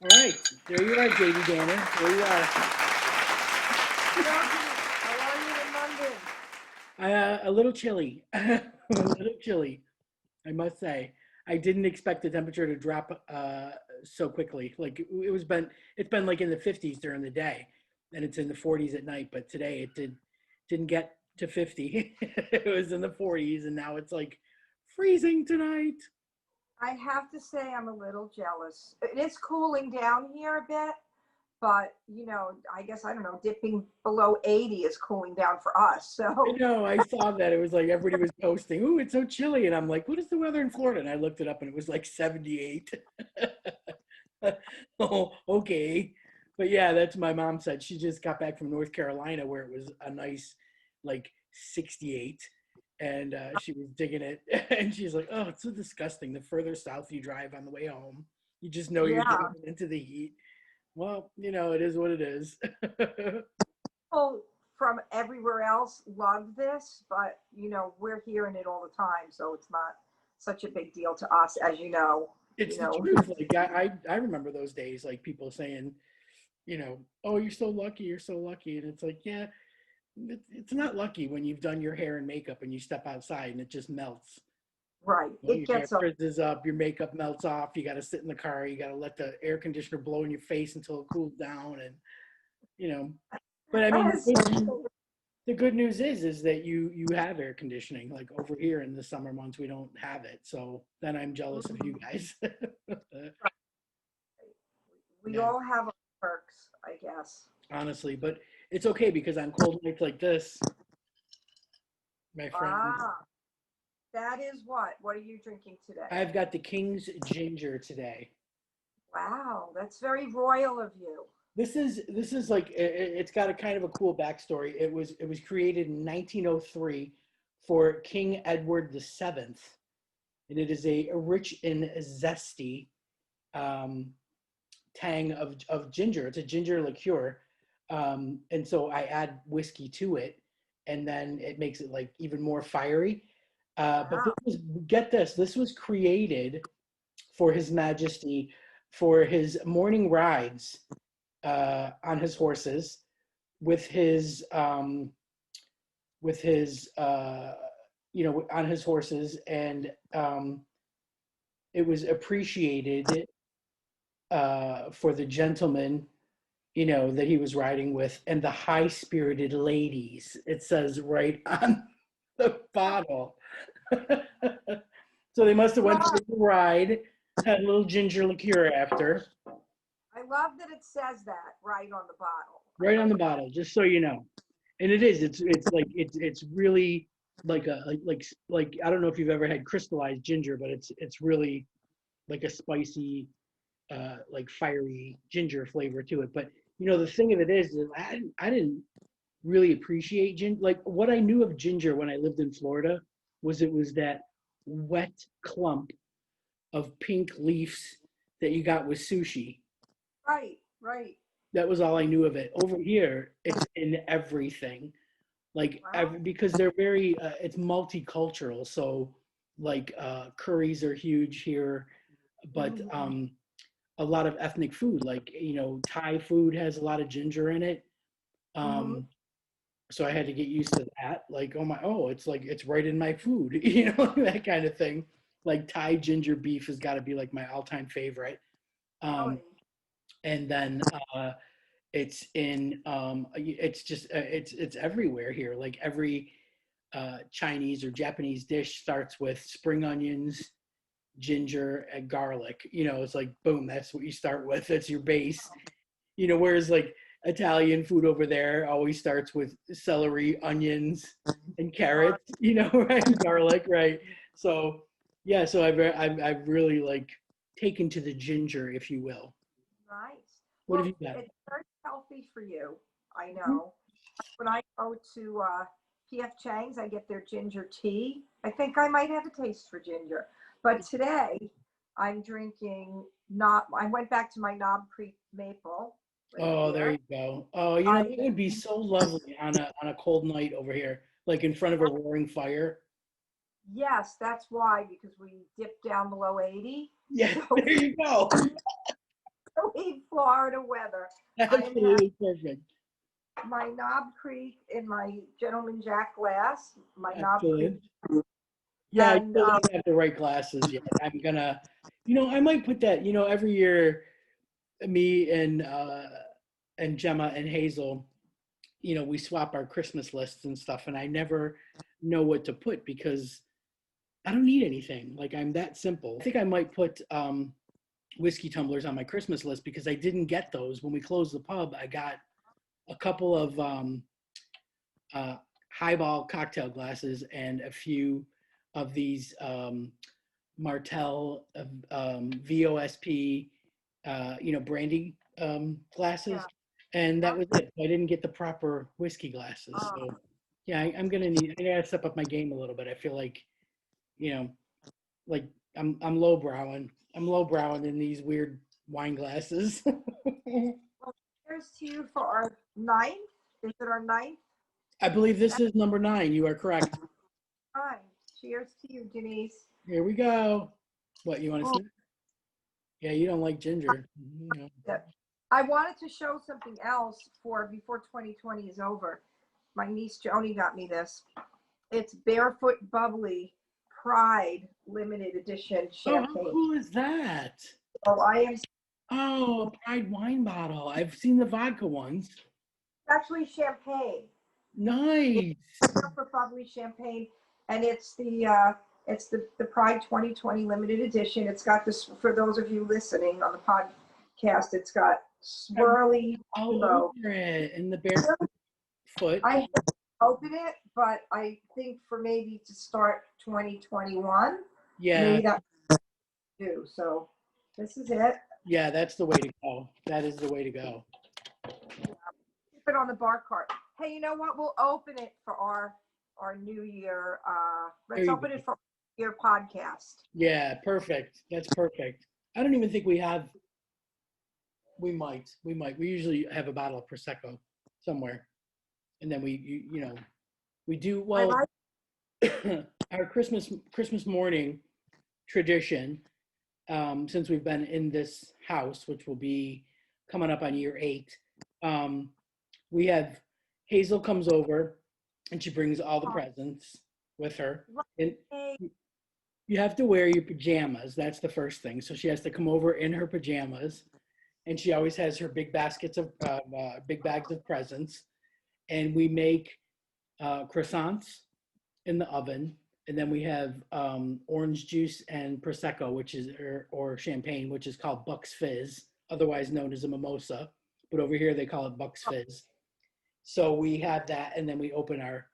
All right, there you are, JD Danner. There you are. Yogi, how are you in London? A little chilly, a little chilly, I must say. I didn't expect the temperature to drop so quickly. Like it's been like in the 50s during the day, and it's in the 40s at night. But today didn't get to 50. It was in the 40s, and now it's like freezing tonight. I have to say I'm a little jealous. It is cooling down here a bit, but I guess I don't know, dipping below 80 is cooling down for us. I So, know. I saw that. It was like everybody was posting, "Ooh, it's so chilly," and I'm like, "What is the weather in Florida?" And I looked it up, and it was like 78. Oh, okay. But yeah, that's my mom said. She just got back from North Carolina where it was a nice like 68, and she was digging it. And she's like, "Oh, it's so disgusting. The further south you drive on the way home, you just know you're yeah. getting into the heat." Well, it is what it is. People from everywhere else love this, but we're hearing it all the time, so it's not such a big deal to us, as you know. It's You the know, truth. Like I remember those days, like people saying, "Oh, you're so lucky, you're so lucky," and it's like, yeah, it's not lucky when you've done your hair and makeup and you step outside and it just melts. right. It Your hair gets up. frizzes up, your makeup melts off. You got to sit in the car. You got to let the air conditioner blow in your face until it cools down, and you know. But I mean, the good news is that you have air conditioning. Like over here in the summer months, we don't have it. So then I'm jealous of you guys. We Yeah. all have our perks, I guess. Honestly, but it's okay because on cold nights like this, my friends, Ah, that is what? What are you drinking today? I've got the King's Ginger today. Wow, that's very royal of you. This is like it's got a kind of a cool backstory. It was created in 1903 for King Edward VII, and it is a rich and zesty um, tang of ginger. It's a ginger liqueur, and so I add whiskey to it, and then it makes it like even more fiery. But Wow. get this, this was created for His Majesty for his morning rides on his horses with his on his horses, and it was appreciated for the gentleman that he was riding with and the high spirited ladies. It says right on the bottle. So they must have went for Love, a ride, had a little ginger liqueur after, I love that it says that right on the bottle. I right on like the that. bottle, just so you know. And it is. It's like it's really like like I don't know if you've ever had crystallized ginger, but it's really like a spicy, like fiery ginger flavor to it. But the thing of it is I didn't really appreciate ginger. Like what I knew of ginger when I lived in Florida was it was that wet clump of pink leaves that you got with sushi. Right, right. That was all I knew of it. Over here, it's in everything. Like Wow. because they're very, it's multicultural. So like curries are huge here, but Hmm. a lot of ethnic food, like Thai food has a lot of ginger in it. Hmm. Um, so I had to get used to that. Like, it's like it's right in my food, that kind of thing. Like Thai ginger beef has got to be like my all-time favorite. Um, Really? and then it's in it's just it's everywhere here. Like every Chinese or Japanese dish starts with spring onions, ginger, and garlic. It's like boom, that's what you start with. That's your base. Whereas like Italian food over there always starts with celery, onions, and Right. carrots. Right, garlic, right? So yeah, so I've really like taken to the ginger, if you will. Nice. What have Well, you got? it's very healthy for you. I know. When I go to PF Chang's, I get their ginger tea. I think I might have a taste for ginger. But today, I'm drinking not. I went back to my Knob Creek maple right Oh, there here. you go. Oh, I that would be so lovely on a cold night over here, like in front of a roaring fire. Yes, that's why, because we dipped down below 80. Yeah, So there you go. sweet Florida weather. I am having Absolutely perfect. my Knob Creek in my Gentleman Jack glass, my Knob Creek. Excellent. Yeah, I And still don't have the right glasses yet. I'm gonna, I might put that, every year, me and Gemma and Hazel, we swap our Christmas lists and stuff, and I never know what to put because I don't need anything. Like, I'm that simple. I think I might put whiskey tumblers on my Christmas list because I didn't get those when we closed the pub. I got a couple of uh, highball cocktail glasses and a few of these Martell VOSP, brandy glasses, yeah. and that was it. I didn't get the proper whiskey glasses, so yeah, I'm gonna need. I gotta step up my game a little bit. I feel like, you know, like I'm lowbrowing. I'm lowbrowing in these weird wine glasses. Well, here's to you for our ninth. Is it our ninth? I believe this is number 9. You are correct. Fine. Cheers to you, Denise. Here we go. What, you want to Oh, see? Yeah, you don't like ginger. yeah. I wanted to show something else before 2020 is over. My niece Joni got me this. It's Barefoot Bubbly Pride limited edition Oh, how champagne. cool is that? So I am Oh, a Pride wine bottle. I've seen the vodka ones. actually champagne. Nice. For bubbly champagne, and it's the Pride 2020 limited edition. It's got this for those of you listening on the podcast. It's got swirly All rainbow. over it in the barefoot. I haven't opened it, but I think for maybe to start 2021, Yeah, maybe that do. So this is it. yeah, that's the way to go. That is the way to go. Keep it on the bar cart. Hey, you know what? We'll open it for our New Year. Let's open it for your podcast. Yeah, perfect. That's perfect. I don't even think we have. We might. We usually have a bottle of prosecco somewhere, and then we do I well. like Our Christmas morning tradition, since we've been in this house, which will be coming up on year 8, we have Hazel comes over and she brings all the presents with her. And you have to wear your pajamas. That's the first thing. So she has to come over in her pajamas, and she always has her big baskets of big bags of presents. And we make croissants in the oven, and then we have orange juice and prosecco, which is or champagne, which is called Buck's Fizz, otherwise known as a mimosa, but over here they call it Buck's Fizz. So we have that, and then we open our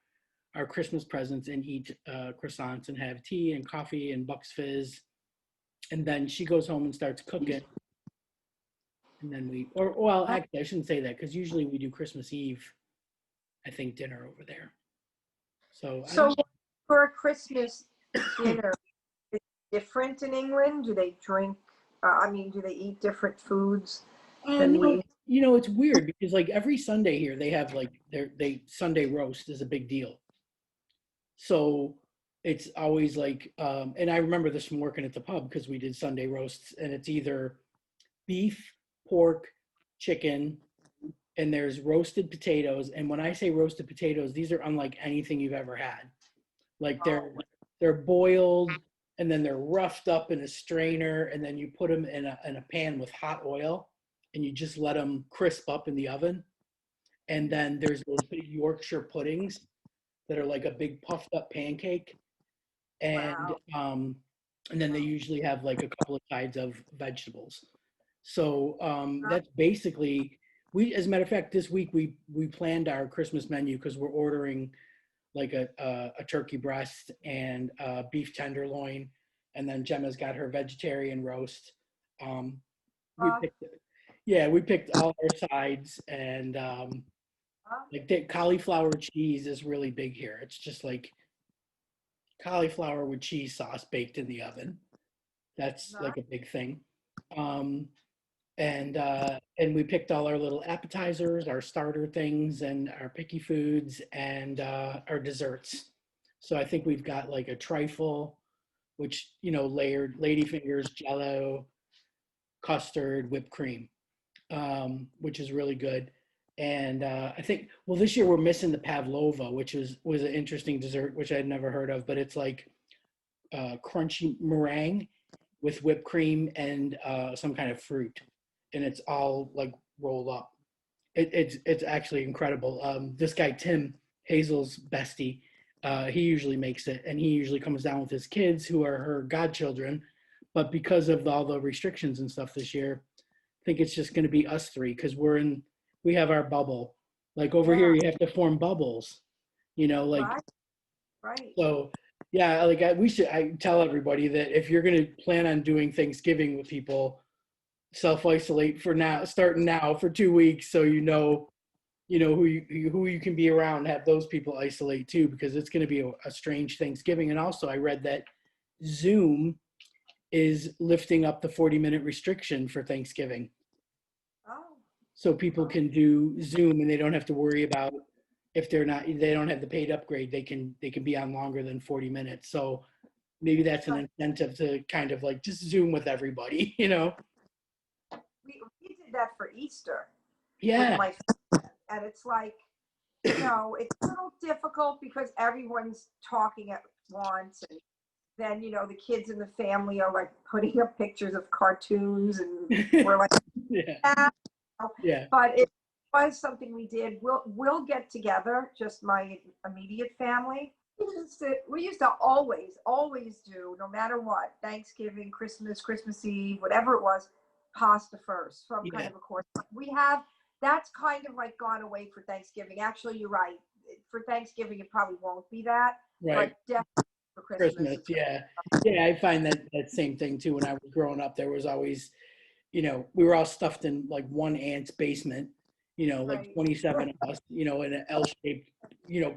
Christmas presents and eat croissants and have tea and coffee and Buck's Fizz, and then she goes home and starts cooking, and then actually I shouldn't say that because usually we do Christmas Eve, I think, dinner over there. So for a Christmas dinner, is it different in England? Do they drink? Do they eat different foods than no, we? it's weird because like every Sunday here they have like they Sunday roast is a big deal. So it's always like, and I remember this from working at the pub because we did Sunday roasts, and it's either beef, pork, chicken, and there's roasted potatoes. And when I say roasted potatoes, these are unlike anything you've ever had. Like they're boiled, and then they're roughed up in a strainer, and then you put them in a pan with hot oil, and you just let them crisp up in the oven. And then there's those big Yorkshire puddings that are like a big puffed up pancake, and Wow. and then they usually have like a couple of sides of vegetables. So that's basically we. As a matter of fact, this week we planned our Christmas menu because we're ordering like a turkey breast and beef tenderloin, and then Gemma's got her vegetarian roast. We picked, yeah, we picked all our sides, and like the cauliflower cheese is really big here. It's just like cauliflower with cheese sauce baked in the oven. That's like a big thing. Um, and we picked all our little appetizers, our starter things, and our picky foods, and our desserts. So I think we've got like a trifle, which layered ladyfingers, Jello, custard, whipped cream, which is really good. And I think, well, this year we're missing the pavlova, which was an interesting dessert, which I'd never heard of, but it's like crunchy meringue with whipped cream and some kind of fruit, and it's all like rolled up. It's actually incredible. This guy Tim, Hazel's bestie, he usually makes it, and he usually comes down with his kids who are her godchildren. But because of all the restrictions and stuff this year, I think it's just going to be us three because we have our bubble. Like over here, Yeah, you have to form bubbles, like right, right. so. Yeah, like I tell everybody that if you're going to plan on doing Thanksgiving with people, self-isolate for now, starting now for 2 weeks, so who you can be around. Have those people isolate too, because it's going to be a strange Thanksgiving. And also, I read that Zoom is lifting up the 40-minute restriction for Thanksgiving, Oh, so people oh, can do Zoom and they don't have to worry about if they don't have the paid upgrade. They can be on longer than 40 minutes. So maybe that's an right. incentive to kind of like just Zoom with everybody, We did that for Easter with Yeah, my, and it's like, it's a little difficult because everyone's talking at once, and then the kids in the family are like putting up pictures of cartoons, and we're like, yeah, yeah. yeah, But it was something we did. We'll get together, just my immediate family. We used to always do, no matter what, Thanksgiving, Christmas Eve, whatever it was, pasta first, some kind yeah, of a course. That's kind of like gone away for Thanksgiving. Actually, you're right. For Thanksgiving, it probably won't be that, right. but definitely for Christmas, Christmas, it's going yeah. Yeah, I find that same thing too. When I was growing up, there was always, we were all stuffed in like one aunt's basement, to be like right. 27 of us, in an L-shaped,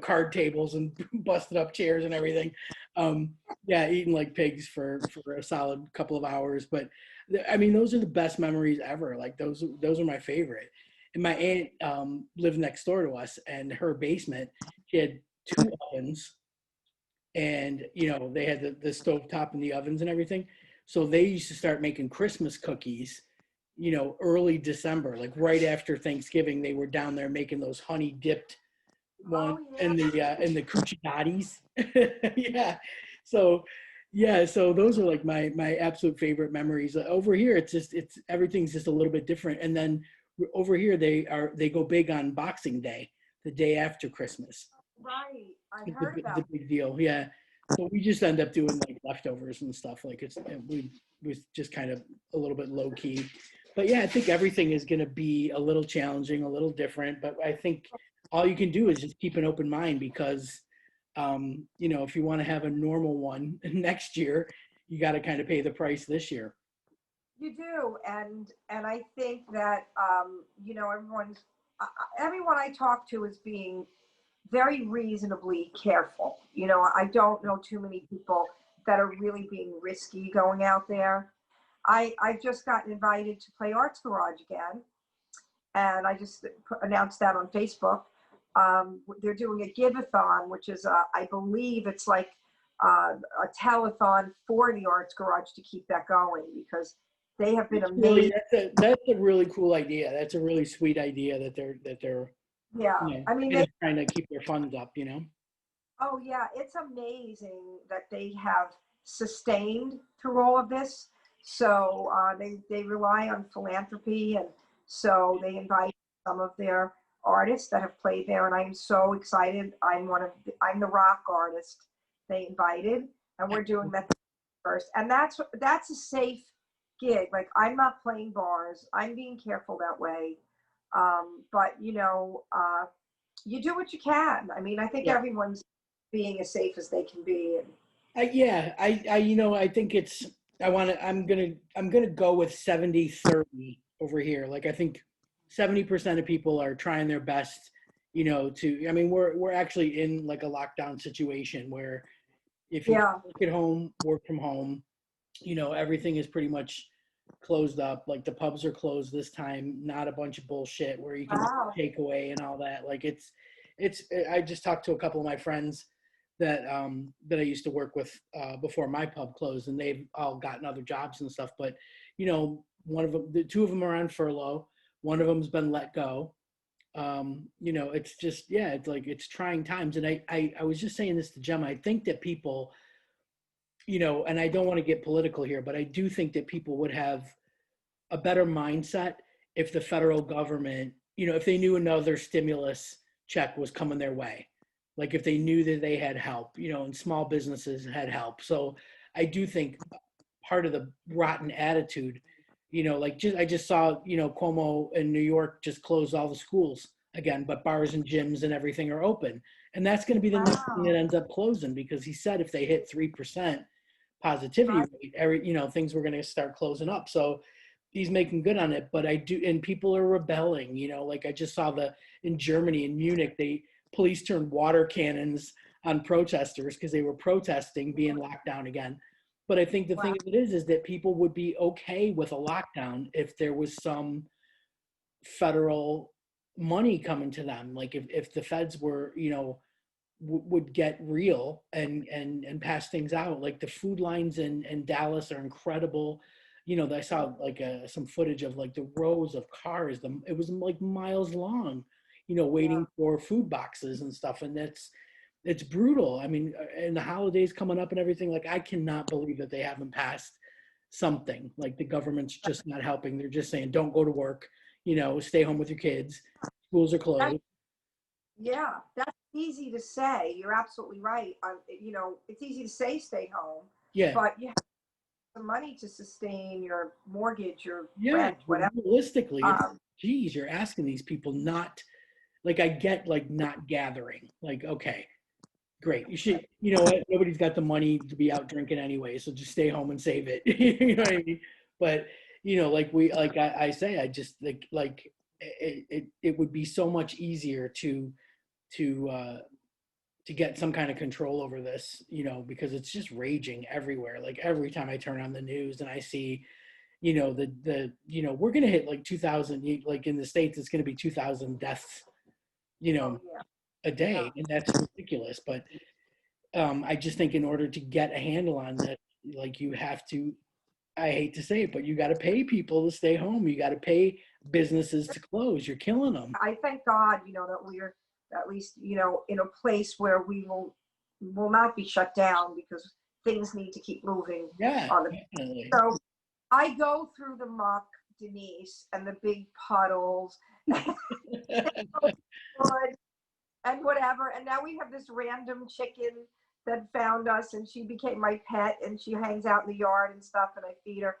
card tables and busted up chairs and everything. Um, yeah, eating like pigs for a solid couple of hours. But I mean, those are the best memories ever. Like those are my favorite. And my aunt lived next door to us, and her basement, she had two ovens, and they had the stove top and the ovens and everything. So they used to start making Christmas cookies, early December, like right after Thanksgiving. They were down there making those honey dipped ones Oh yeah. and the cuccinattis. Yeah. So yeah, so those are like my absolute favorite memories. Over here, it's everything's just a little bit different. And then over here, they go big on Boxing Day, the day after Christmas. Right. I It's heard a about. big deal, yeah. But we just end up doing like leftovers and stuff. Like we was just kind of a little bit low key. But yeah, I think everything is going to be a little challenging, a little different. But I think all you can do is just keep an open mind, because, if you want to have a normal one next year, you got to kind of pay the price this year. You do, and I think that everyone I talk to is being very reasonably careful. I don't know too many people that are really being risky going out there. I just got invited to play Arts Garage again, and I just announced that on Facebook. They're doing a give-a-thon, which is, I believe it's like a telethon for the Arts Garage to keep that going, because they have been It's really amazing. that's a really cool idea. That's a really sweet idea that they're Yeah, I mean, kind of trying to keep their funds up. oh yeah, it's amazing that they have sustained through all of this. So they rely on philanthropy, and so they invite some of their artists that have played there, and I'm so excited. I'm the rock artist they invited, and we're doing that first, and that's a safe gig. Like, I'm not playing bars. I'm being careful that way. But you do what you can. I mean, I think Yeah. everyone's being as safe as they can be. And Yeah, I think I'm gonna go with 70-30 over here. Like, I think 70% of people are trying their best, I mean, we're actually in like a lockdown situation where if you can yeah, work at home, work from home, everything is pretty much closed up. Like, the pubs are closed this time, not a bunch of bullshit where you can wow, take away and all that. Like, I just talked to a couple of my friends that I used to work with before my pub closed, and they've all gotten other jobs and stuff. But you know, one of them, the two of them are on furlough. One of them's been let go. You know, it's just, yeah, it's like, it's trying times. And I was just saying this to Gemma. I think that people, you know, and I don't want to get political here, but I do think that people would have a better mindset if the federal government, you know, if they knew another stimulus check was coming their way, like if they knew that they had help, you know, and small businesses had help. So I do think part of the rotten attitude, you know, like I just saw, you know, Cuomo in New York just closed all the schools again, but bars and gyms and everything are open. And that's going to be the next thing that Wow. ends up closing, because he said if they hit 3% positivity Right. rate, you know, things were going to start closing up. So he's making good on it. But I do, and people are rebelling, you know, like I just saw in Germany, in Munich, police turned water cannons on protesters because they were protesting being locked down again. But I think the Wow. thing of it is that people would be okay with a lockdown if there was some federal money coming to them. Like if the feds were, you know, would get real and pass things out. Like the food lines in Dallas are incredible. You know, I saw like some footage of like the rows of cars. It was like miles long, you know, Yeah. waiting for food boxes and stuff. And it's brutal. I mean, and the holidays coming up and everything, like I cannot believe that they haven't passed something. Like the government's just not helping. They're just saying, don't go to work, you know, stay home with your kids. Schools are That, closed. yeah, that's easy to say. You're absolutely right. You know, it's easy to say stay home, Yeah. but you have the money to sustain your mortgage, your Yeah. rent, whatever. Realistically, it's, Um, geez, you're asking these people not, like, I get like not gathering. Like, okay, great. You should, you know what? Nobody's got the money to be out drinking anyway. So just stay home and save it. You know what I mean? But, you know, like I say, I just like it would be so much easier to to get some kind of control over this, you know, because it's just raging everywhere. Like every time I turn on the news and I see, you know, you know, we're going to hit like 2000, like in the States, it's going to be 2000 deaths, you oh know, yeah, a yeah. day. And that's ridiculous. But I just think in order to get a handle on that, like you have to, I hate to say it, but you got to pay people to stay home. You got to pay businesses to close. You're killing them. I thank God, you know, that we're at least, you know, in a place where we will not be shut down because things need to keep moving Yeah, on the. definitely. So I go through the muck, Denise, and the big puddles and whatever. And now we have this random chicken that found us, and she became my pet, and she hangs out in the yard and stuff, and I feed her.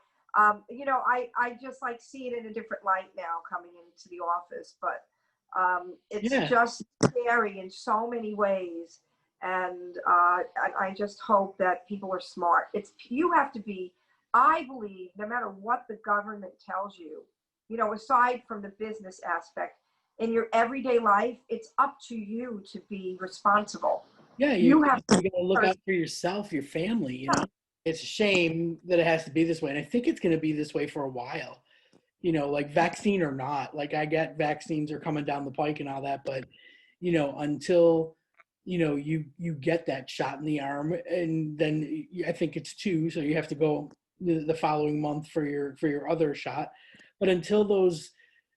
You know, I just like see it in a different light now coming into the office, but it's Yeah, just scary in so many ways. And I just hope that people are smart. You have to be, I believe, no matter what the government tells you, you know, aside from the business aspect, in your everyday life, it's up to you to be responsible. yeah, You have you got to look to, out for yourself, your family, you know. It's a shame that it has to be this way, and I think it's going to be this way for a while. You know, like vaccine or not, like I get vaccines are coming down the pike and all that, but you know, until you know you get that shot in the arm, and then I think it's two, so you have to go the following month for your other shot. But until those,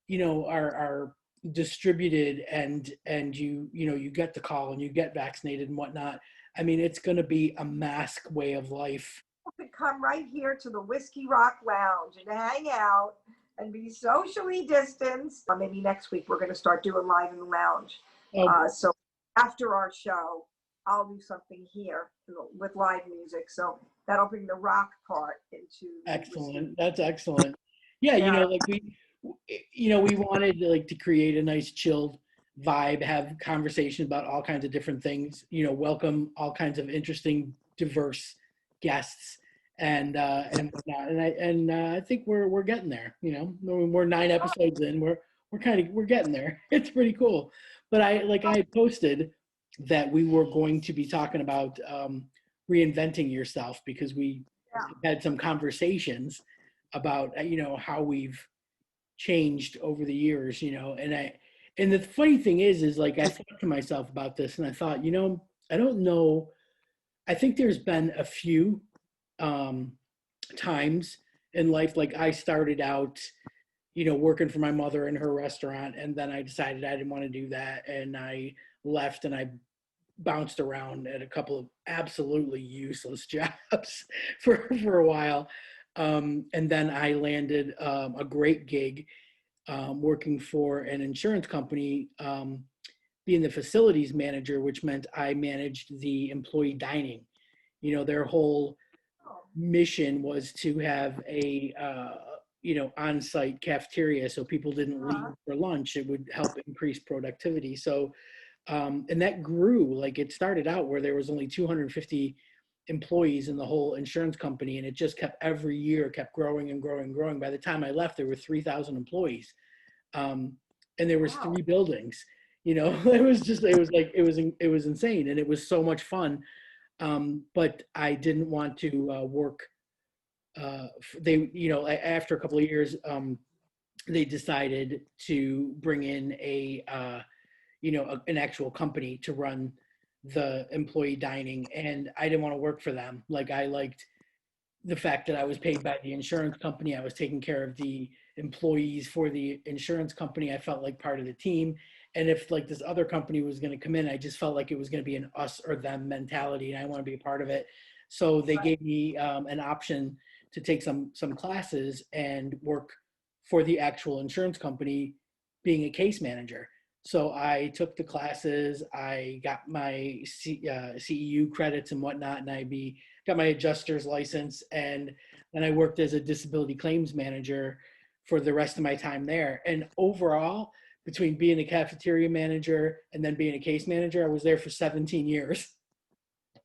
you know, are distributed and you know you get the call and you get vaccinated and whatnot, I mean it's going to be a mask way of life. come right here to the Whiskey Rock Lounge and hang out and be socially distanced. Maybe next week we're going to start doing live in the lounge. Oh, So after our show, I'll do something here with live music. So that'll bring the rock part into the whiskey. excellent. That's excellent. Yeah, you Yeah. know, like you know, we wanted like to create a nice chilled vibe, have conversation about all kinds of different things, you know, welcome all kinds of interesting, diverse guests and whatnot. I think we're getting there, you know. We're 9 episodes in. We're getting there. It's pretty cool. But I posted that we were going to be talking about reinventing yourself because we Yeah. had some conversations about you know how we've changed over the years, you know. And the funny thing is like I thought to myself about this and I thought, you know, I don't know. I think there's been a few um, times in life, like I started out, working for my mother in her restaurant, and then I decided I didn't want to do that, and I left, and I bounced around at a couple of absolutely useless jobs for a while, and then I landed a great gig working for an insurance company, being the facilities manager, which meant I managed the employee dining. Their whole Oh, mission was to have a on-site cafeteria, so people didn't leave uh-huh. for lunch. It would help increase productivity. So and that grew. Like, it started out where there was only 250 employees in the whole insurance company, and it just kept every year kept growing and growing and growing. By the time I left, there were 3,000 employees, um, and there was Wow. 3 buildings. It was just, it was insane, and it was so much fun. But I didn't want to work. They, after a couple of years, they decided to bring in an actual company to run the employee dining, and I didn't want to work for them. Like, I liked the fact that I was paid by the insurance company. I was taking care of the employees for the insurance company. I felt like part of the team. And if, like, this other company was going to come in, I just felt like it was going to be an us or them mentality, and I want to be a part of it. So they Right. gave me an option to take some classes and work for the actual insurance company, being a case manager. So I took the classes. I got my CEU credits and whatnot, and got my adjuster's license, and then I worked as a disability claims manager for the rest of my time there. And overall, between being a cafeteria manager and then being a case manager, I was there for 17 years.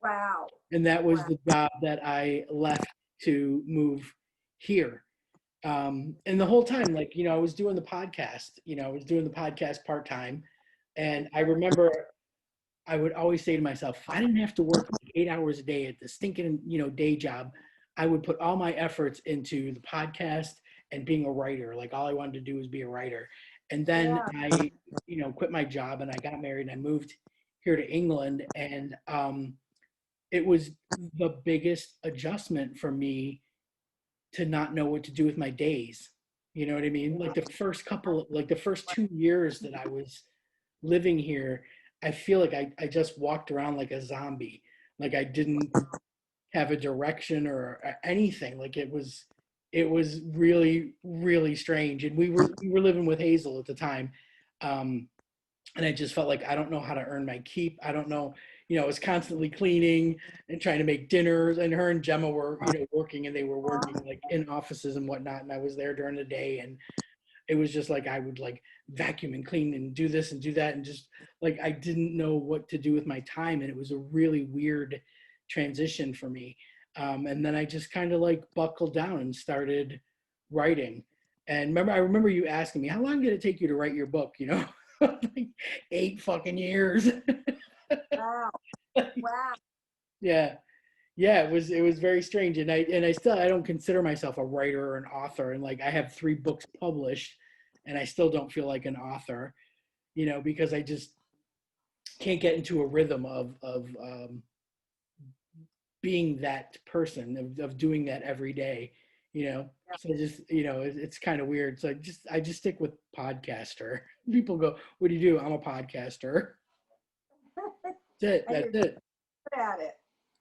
Wow. And that was Wow. the job that I left to move here. And the whole time, like, I was doing the podcast, I was doing the podcast part time. And I remember I would always say to myself, if I didn't have to work like 8 hours a day at the stinking, day job, I would put all my efforts into the podcast and being a writer. Like, all I wanted to do was be a writer. And then Yeah. I, quit my job, and I got married, and I moved here to England. And it was the biggest adjustment for me to not know what to do with my days. You know what I mean? Like, the first 2 years that I was living here, I feel like I just walked around like a zombie. Like, I didn't have a direction or anything. Like, it was really, really strange. And we were living with Hazel at the time. Um, and I just felt like I don't know how to earn my keep. I don't know, I was constantly cleaning and trying to make dinners, and her and Gemma were, working, and they were working Uh-huh. like in offices and whatnot. And I was there during the day, and it was just like I would like vacuum and clean and do this and do that, and just like I didn't know what to do with my time, and it was a really weird transition for me. And then I just kind of like buckled down and started writing. And I remember you asking me, how long did it take you to write your book? Like 8 fucking years. Wow. Wow. Yeah. Yeah, it was very strange, and I don't consider myself a writer or an author, and like I have 3 books published, and I still don't feel like an author, because I just can't get into a rhythm of being that person, of doing that every day, you know. So just, it's kind of weird. So I just stick with podcaster. People go, "What do you do?" "I'm a podcaster." That's it. And That's you're it. good at it.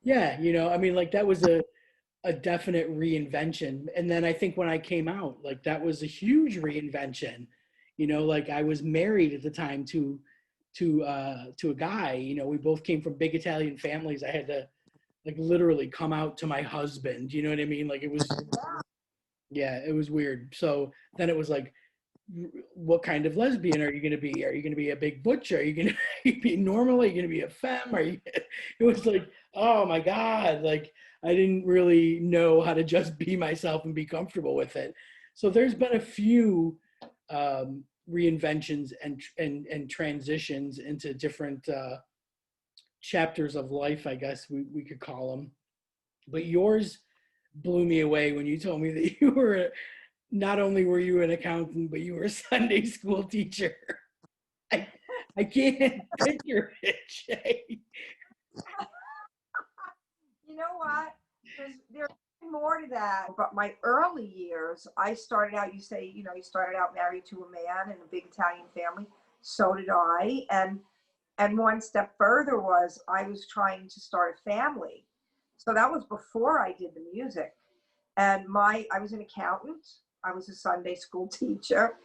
Yeah, I mean, like, that was a definite reinvention. And then I think when I came out, like, that was a huge reinvention. Like, I was married at the time to a guy. We both came from big Italian families. I had to, like, literally come out to my husband. You know what I mean? Like, it was, Yeah. yeah, it was weird. So then it was like, what kind of lesbian are you going to be? Are you going to be a big butch? Are you going to be normal? Are you going to be a femme? Are you? It was like, oh my God, like, I didn't really know how to just be myself and be comfortable with it. So there's been a few reinventions and transitions into different chapters of life, I guess we could call them. But yours blew me away when you told me that you were, not only were you an accountant, but you were a Sunday school teacher. I, I can't picture it, Shay. You know what? There's more to that. But my early years, I started out, you say, you know, you started out married to a man in a big Italian family. So did I. And one step further was I was trying to start a family. So that was before I did the music. And I was an accountant. I was a Sunday school teacher,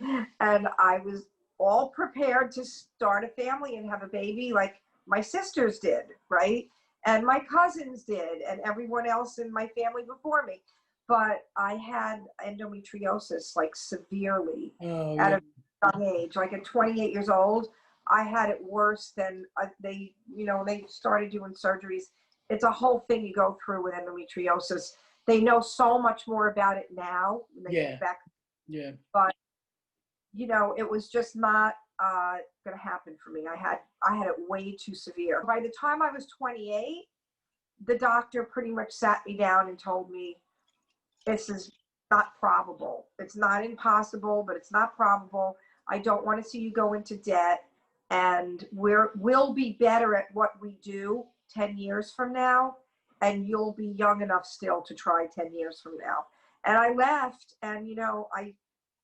and I was all prepared to start a family and have a baby like my sisters did, right? And my cousins did, and everyone else in my family before me. But I had endometriosis like severely Oh, at yeah. a young age, like at 28 years old. I had it worse than they, you know, they started doing surgeries. It's a whole thing you go through with endometriosis. They know so much more about it now than they did Yeah. back, Yeah. but you know, it was just not going to happen for me. I had it way too severe. By the time I was 28, the doctor pretty much sat me down and told me, this is not probable. It's not impossible, but it's not probable. I don't want to see you go into debt, and we'll be better at what we do 10 years from now, and you'll be young enough still to try 10 years from now. And I left, and you know,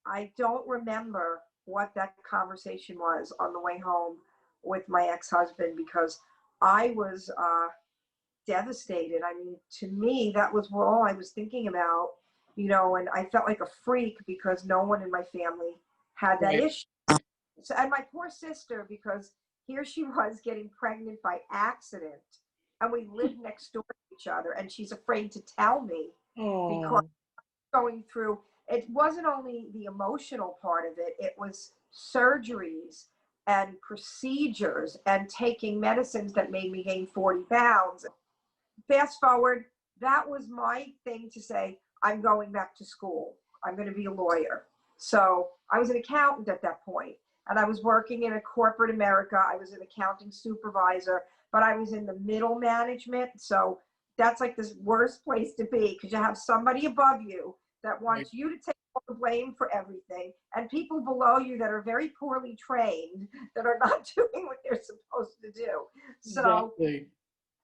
I don't remember what that conversation was on the way home with my ex-husband, because I was devastated. I mean, to me, that was all I was thinking about, you know, and I felt like a freak because no one in my family had that Right. issue. So, and my poor sister, because here she was getting pregnant by accident, and we lived next door to each other, and she's afraid to tell me because Oh, going through, it wasn't only the emotional part of it, it was surgeries and procedures and taking medicines that made me gain 40 pounds. Fast forward, that was my thing to say, I'm going back to school. I'm going to be a lawyer. So I was an accountant at that point, and I was working in a corporate America. I was an accounting supervisor, but I was in the middle management. So that's like this worst place to be, because you have somebody above you that right. wants you to take all the blame for everything, and people below you that are very poorly trained that are not doing what they're supposed to do. So Exactly.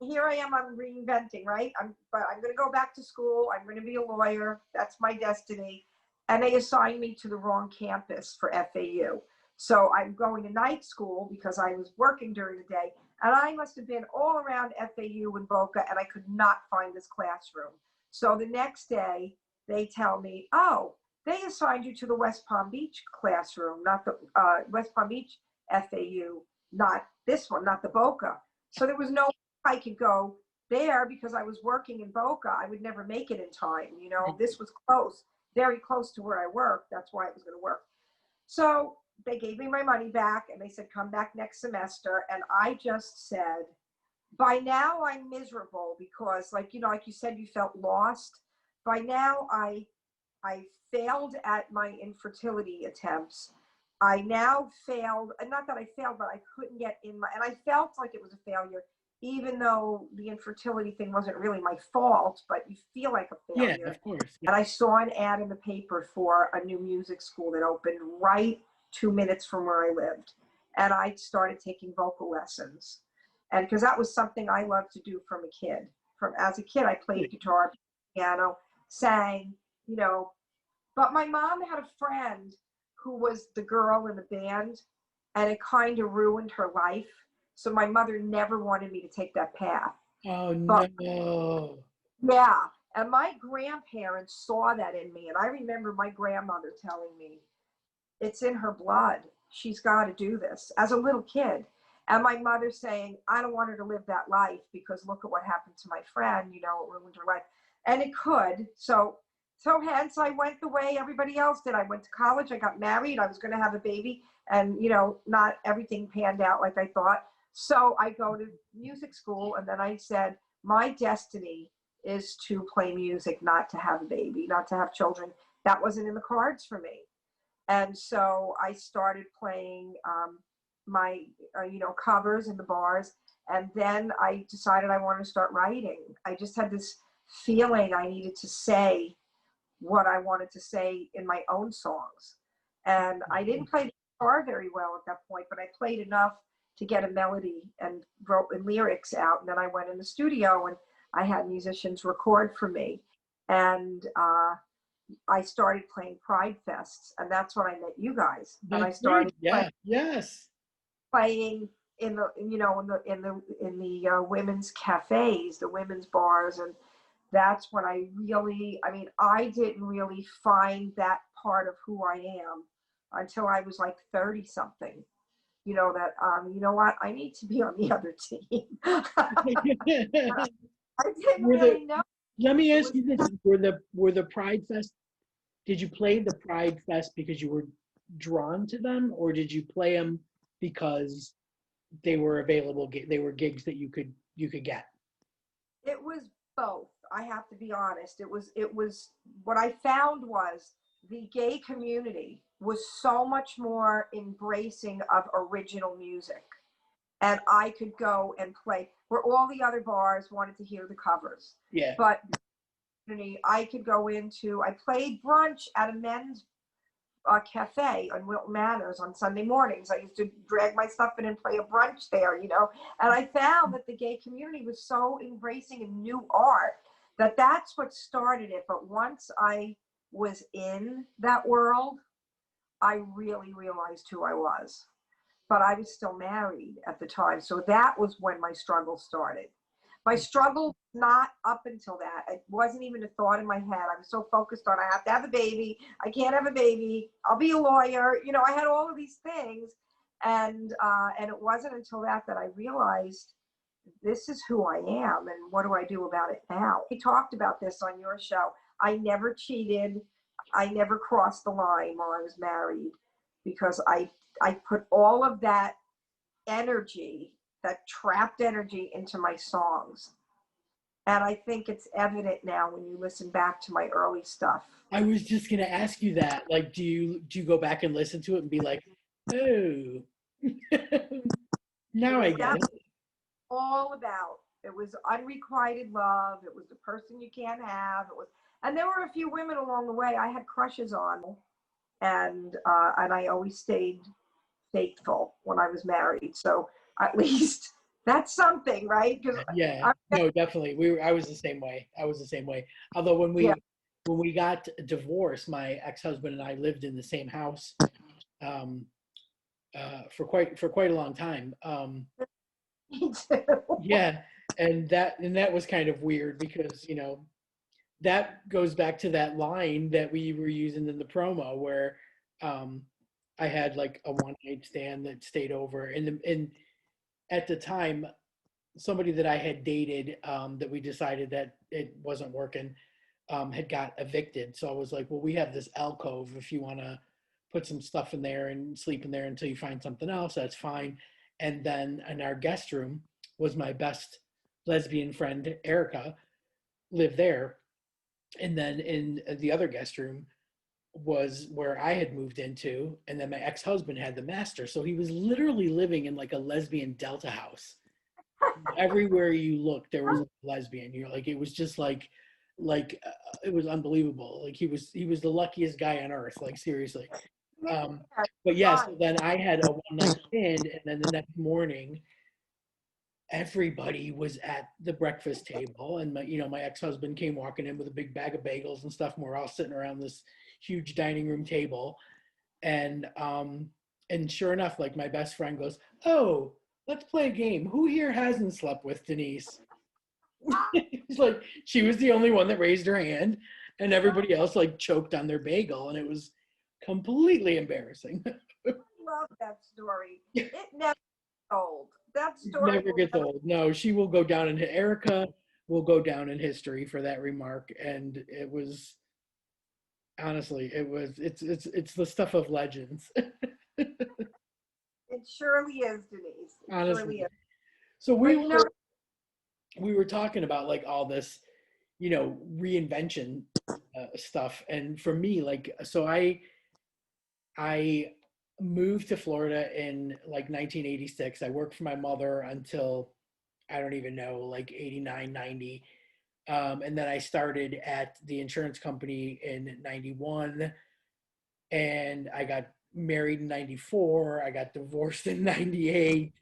here I am, I'm reinventing, right? But I'm going to go back to school. I'm going to be a lawyer. That's my destiny. And they assigned me to the wrong campus for FAU. So I'm going to night school because I was working during the day. And I must have been all around FAU in Boca, and I could not find this classroom. So the next day, they tell me, oh, they assigned you to the West Palm Beach classroom, not the West Palm Beach FAU, not this one, not the Boca. So there was no I could go there because I was working in Boca. I would never make it in time. You know, this was close, very close to where I worked. That's why it was going to work. So they gave me my money back, and they said, come back next semester. And I just said, by now I'm miserable because, like, you know, like you said, you felt lost. By now I failed at my infertility attempts. I now failed, and not that I failed, but I couldn't get in my, and I felt like it was a failure, even though the infertility thing wasn't really my fault, but you feel like a Yeah, failure. of course. Yeah. And I saw an ad in the paper for a new music school that opened right 2 minutes from where I lived. And I started taking vocal lessons. And because that was something I loved to do from a kid. From as a kid, I played guitar, piano, sang, you know, but my mom had a friend who was the girl in the band, and it kind of ruined her life. So my mother never wanted me to take that path. Oh, But no. yeah, and my grandparents saw that in me. And I remember my grandmother telling me, it's in her blood. She's got to do this as a little kid. And my mother saying, I don't want her to live that life because look at what happened to my friend, you know, it ruined her life. And it could. So hence I went the way everybody else did. I went to college, I got married, I was going to have a baby, and, you know, not everything panned out like I thought. So I go to music school, and then I said, my destiny is to play music, not to have a baby, not to have children. That wasn't in the cards for me. And so I started playing my, you know, covers in the bars. And then I decided I wanted to start writing. I just had this feeling I needed to say what I wanted to say in my own songs. And I didn't play the guitar very well at that point, but I played enough to get a melody and wrote lyrics out. And then I went in the studio and I had musicians record for me. And I started playing Pride Fests, and that's when I met you guys. And I That's started right. Yeah. Yes. playing in the, you know, in the women's cafes, the women's bars, and that's when I really, I mean, I didn't really find that part of who I am until I was like 30 something. You know, that, you know what, I need to be on the other team. I didn't Were the really know. Let me It ask was, you this: were the Pride Fest? Did you play the Pride Fest because you were drawn to them, or did you play them because they were available? They were gigs that you could get. it was both. I have to be honest. It was what I found was the gay community was so much more embracing of original music. And I could go and play where all the other bars wanted to hear the covers. Yeah. But I could go into, I played brunch at a men's cafe on Wilton Manors on Sunday mornings. I used to drag my stuff in and play a brunch there, you know. And I found that the gay community was so embracing of new art that that's what started it. But once I was in that world, I really realized who I was. But I was still married at the time. So that was when my struggle started. My struggle, not up until that. It wasn't even a thought in my head. I was so focused on, I have to have a baby. I can't have a baby. I'll be a lawyer. You know, I had all of these things. And it wasn't until that I realized this is who I am and what do I do about it now? We talked about this on your show. I never cheated. I never crossed the line while I was married because I put all of that energy, that trapped energy into my songs. And I think it's evident now when you listen back to my early stuff. I was just gonna ask you that. Like, do you go back and listen to it and be like, oh, It now I was get that it. all about. It was unrequited love. It was the person you can't have. It was, and there were a few women along the way I had crushes on, and I always stayed faithful when I was married. So at least that's something, right? Because Yeah, no, definitely. I was the same way. I was the same way. Although yeah, when we got divorced, my ex-husband and I lived in the same house um, for quite a long time. me too. Yeah, and that was kind of weird because that goes back to that line that we were using in the promo where um, I had like a one night stand that stayed over, and at the time somebody that I had dated that we decided that it wasn't working had got evicted. So I was like, well, we have this alcove. If you want to put some stuff in there and sleep in there until you find something else, that's fine. And then in our guest room was my best lesbian friend, Erica, lived there. And then in the other guest room was where I had moved into. And then my ex husband had the master. So he was literally living in like a lesbian Delta house. Everywhere you look there was a lesbian. You're like, it was just like it was unbelievable. Like he was the luckiest guy on earth, like seriously. Yeah, um but yes, fine. then I had a one night stand, and then the next morning everybody was at the breakfast table, and my ex-husband came walking in with a big bag of bagels and stuff, and we're all sitting around this huge dining room table. And sure enough, like, my best friend goes, oh, let's play a game. Who here hasn't slept with Denise? It's like she was the only one that raised her hand, and everybody else like choked on their bagel, and it was completely embarrassing. I love that story. It never gets old. That story Never will gets never. old. No, she will go down in Erica will go down in history for that remark, and it was honestly, it's the stuff of legends. It surely is, Denise. It surely Honestly. is. So But you know, we were talking about like all this, reinvention stuff, and for me, like, so I moved to Florida in like 1986. I worked for my mother until I don't even know, like 89, 90. And then I started at the insurance company in 91, and I got married in 94. I got divorced in 98.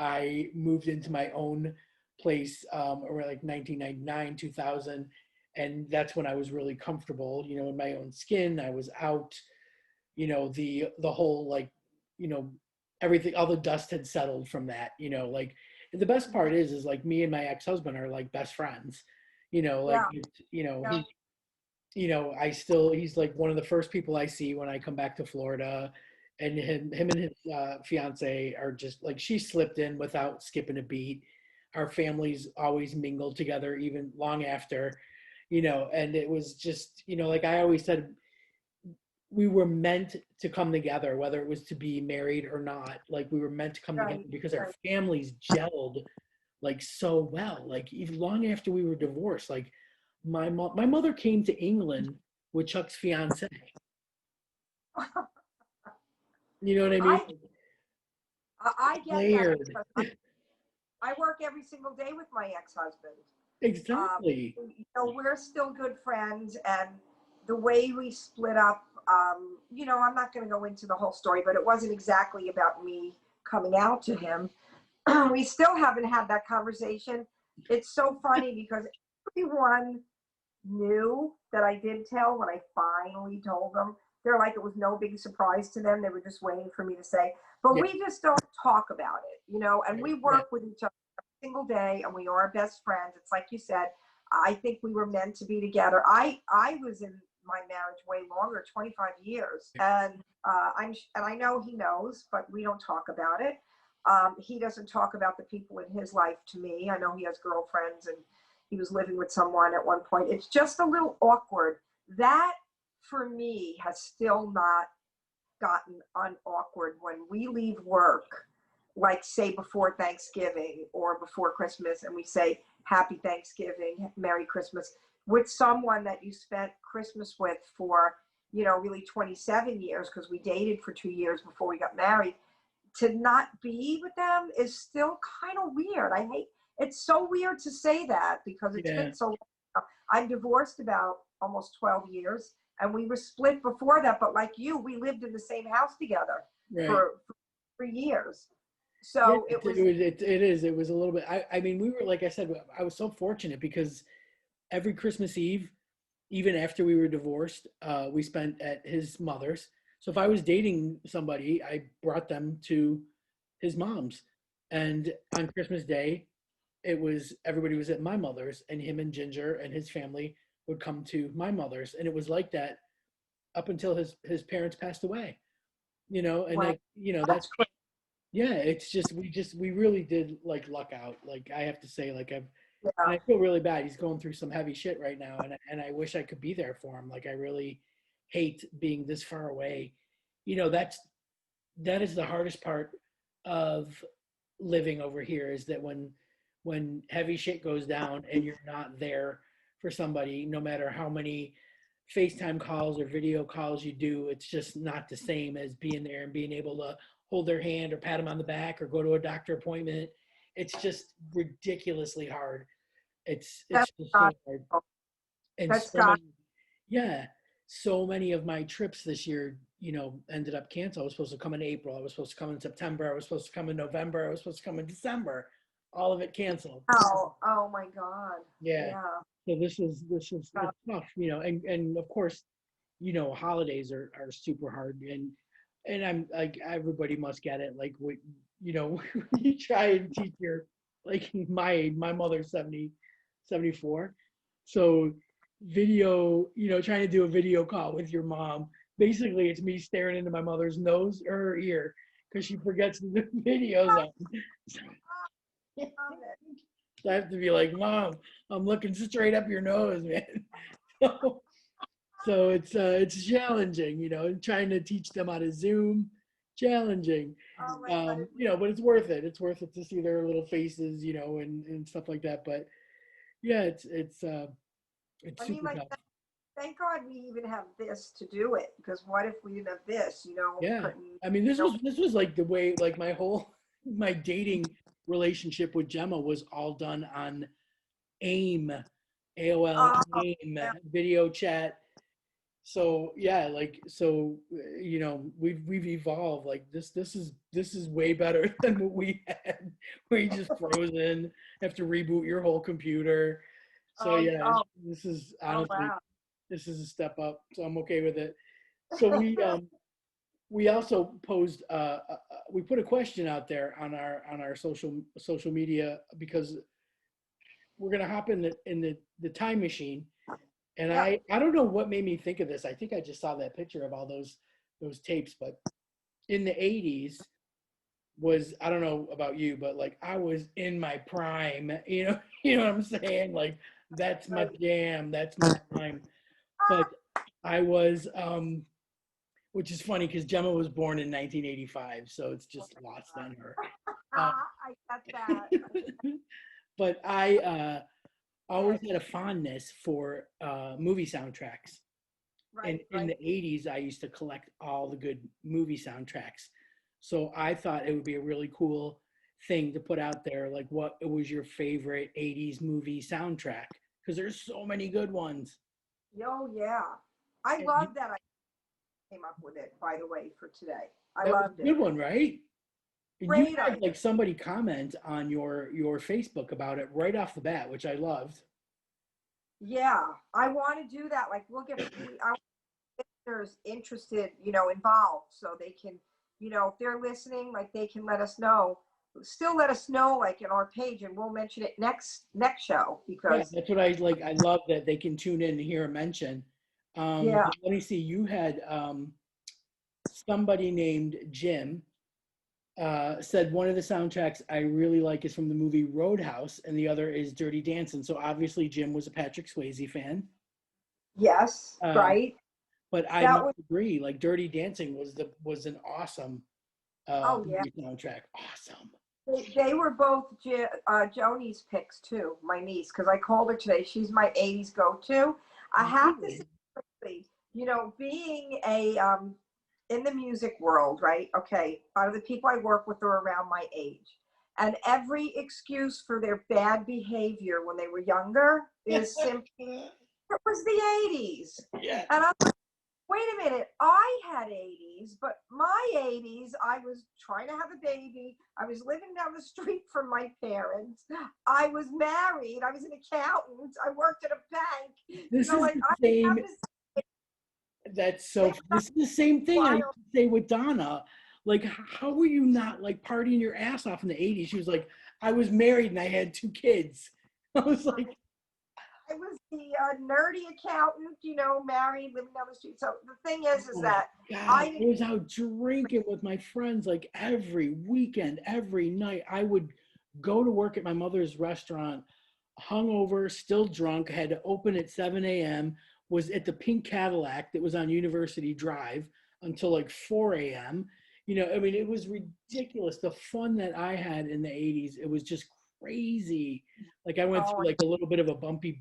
I moved into my own place around like 1999, 2000. And that's when I was really comfortable, you know, in my own skin. I was out, you know, the whole like, you know, everything, all the dust had settled from that, you know, like the best part is like me and my ex-husband are like best friends, you know, like, Yeah. you know, Yeah. you know, he's like one of the first people I see when I come back to Florida. And him and his fiance are just like, she slipped in without skipping a beat. Our families always mingled together, even long after, you know, and it was just, you know, like I always said, we were meant to come together, whether it was to be married or not. Like we were meant to come together Right. because our Right. families gelled like so well. Like even long after we were divorced, like my mother came to England with Chuck's fiance. You know what I mean? I I get that Layered. because I work every single day with my ex-husband. Exactly. You know, we're still good friends, and the way we split up, you know, I'm not going to go into the whole story, but it wasn't exactly about me coming out to him. We still haven't had that conversation. It's so funny because everyone knew that I did tell when I finally told them. They're like, it was no big surprise to them. They were just waiting for me to say, but Yeah. we just don't talk about it, you know, and we Yeah. work with each other every single day, and we are best friends. It's like you said, I think we were meant to be together. I was in my marriage way longer, 25 years. And and I know he knows, but we don't talk about it. He doesn't talk about the people in his life to me. I know he has girlfriends, and he was living with someone at one point. It's just a little awkward. That for me has still not gotten unawkward when we leave work, like say before Thanksgiving or before Christmas, and we say Happy Thanksgiving, Merry Christmas with someone that you spent Christmas with for, you know, really 27 years, because we dated for 2 years before we got married. To not be with them is still kind of weird. I hate, it's so weird to say that because it's Yeah. been so long. I'm divorced about almost 12 years, and we were split before that, but like you, we lived in the same house together Right. for years. Yeah, So it was, it is. It was a little bit. I mean, we were like I said, I was so fortunate because every Christmas Eve, even after we were divorced, we spent at his mother's. So if I was dating somebody, I brought them to his mom's, and on Christmas Day, it was everybody was at my mother's, and him and Ginger and his family would come to my mother's, and it was like that up until his parents passed away. You know, and well, like you know that's that's yeah, it's just we really did like luck out. Like I have to say, like great. and Yeah, I feel really bad. He's going through some heavy shit right now, and I wish I could be there for him. Like I really hate being this far away. You know, that is the hardest part of living over here is that when heavy shit goes down and you're not there for somebody, no matter how many FaceTime calls or video calls you do, it's just not the same as being there and being able to hold their hand or pat them on the back or go to a doctor appointment. It's just ridiculously hard. It's that's just God. so hard. And That's so God. many, yeah, so many of my trips this year, you know, ended up canceled. I was supposed to come in April. I was supposed to come in September. I was supposed to come in November. I was supposed to come in December. All of it canceled. Oh, oh my God. Yeah. Yeah. So this is God. it's tough, you know, and of course, you know, holidays are super hard and I'm like everybody must get it. Like what you know, you try and teach your like my mother's 74. So video, you know, trying to do a video call with your mom. Basically it's me staring into my mother's nose or her ear because she forgets the videos on. Love it. So I have to be like, Mom, I'm looking straight up your nose, man. So, so it's challenging, you know, trying to teach them how to Zoom, challenging. Oh my God. It You know, but it's worth it. It's worth it to see their little faces, you know, and stuff like that. But yeah, it's I mean, super like, tough. thank God we even have this to do it, because what if we didn't have this? You know, we Yeah. couldn't. I mean, You know, this was like the way like my whole my dating relationship with Gemma was all done on AIM, AOL oh, AIM, yeah, video chat. So yeah, like so you know, we've evolved. Like this is way better than what we had, where you just frozen, have to reboot your whole computer. So Oh, yeah, oh, this is oh, honestly, wow. this is a step up. So I'm okay with it. So we also posed we put a question out there on our social media, because we're gonna hop in the time machine. And Yep. I don't know what made me think of this. I think I just saw that picture of all those tapes. But in the 80's was, I don't know about you, but like I was in my prime, you know, you know what I'm saying? Like that's my Right. jam, that's my time. But I was which is funny because Gemma was born in 1985, so it's just lost on her. Uh, I get that. but I always had a fondness for movie soundtracks. And Right, in right. the 80's, I used to collect all the good movie soundtracks. So I thought it would be a really cool thing to put out there. Like, what was your favorite 80's movie soundtrack? Because there's so many good ones. Oh, yeah. I And love that I came up with it, by the way, for today. I that was loved a it. good one, right? And you Great had idea. like somebody comment on your Facebook about it right off the bat, which I loved. Yeah, I want to do that. Like, we'll get I want listeners interested, involved, so they can, if they're listening, like they can let us know. Still, let us know, like in our page, and we'll mention it next show Yeah, because that's what I like. I love that they can tune in and hear a mention. yeah, But let me see. You had somebody named Jim said one of the soundtracks I really like is from the movie Roadhouse, and the other is Dirty Dancing. So obviously Jim was a Patrick Swayze fan. yes, Uh, right. but I That must was agree, like Dirty Dancing was an awesome oh yeah. movie soundtrack. Awesome. They were both Joni's picks too, my niece, because I called her today. She's my 80's go-to. I have to say Really? quickly, being a in the music world, right? Okay, a lot of the people I work with are around my age. And every excuse for their bad behavior when they were younger is simply, it was the 80's. Yeah. And I'm wait a minute, I had 80's, but my 80's, I was trying to have a baby. I was living down the street from my parents. I was married. I was an accountant. I worked at a bank. This is Like the I same. have to say, That's they so. were not This is the same thing I used wild. to say with Donna. Like, how were you not like partying your ass off in the 80's? She was like, I was married and I had two kids. I was like, I was the nerdy accountant, married, living down the street. So the thing is oh my that God, I I didn't. was out drinking with my friends like every weekend, every night. I would go to work at my mother's restaurant, hungover, still drunk, had to open at 7 a.m., was at the pink Cadillac that was on University Drive until like 4 a.m. You know, I mean, it was ridiculous. The fun that I had in the 80's, it was just crazy. Like I went Oh, through like a little bit of a bumpy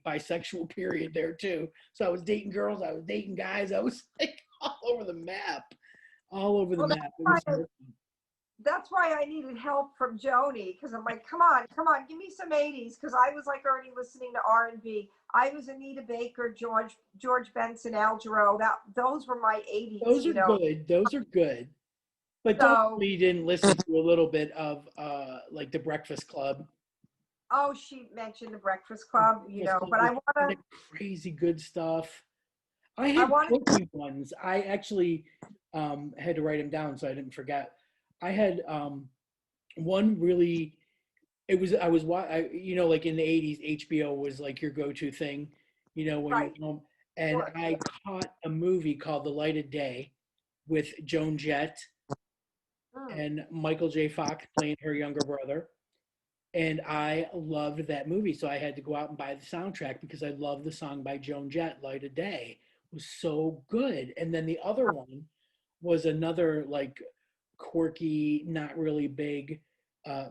bisexual period there too. So I was dating girls, I was dating guys, I was like all over the map, all over the well, map. It was so that's why I needed help from Joni because I'm like, come on, give me some 80's because I was like already listening to R&B. I was Anita Baker, George Benson, Al Jarreau. Those were my 80's, those are good. Those are good. But don't tell So, me you didn't listen to a little bit of like the Breakfast Club. oh, she mentioned the Breakfast The Club, Breakfast Club but was like crazy good stuff. I I had want to, quirky ones. I actually had to write them down so I didn't forget. I had one really. It was you know, like in the 80's, HBO was like your go-to thing, you know, when you right, home. And sure, I caught a movie called The Light of Day with Joan Jett mm, and Michael J. Fox playing her younger brother. And I loved that movie. So I had to go out and buy the soundtrack because I love the song by Joan Jett, Light of Day. It was so good. And then the other one was another like quirky, not really big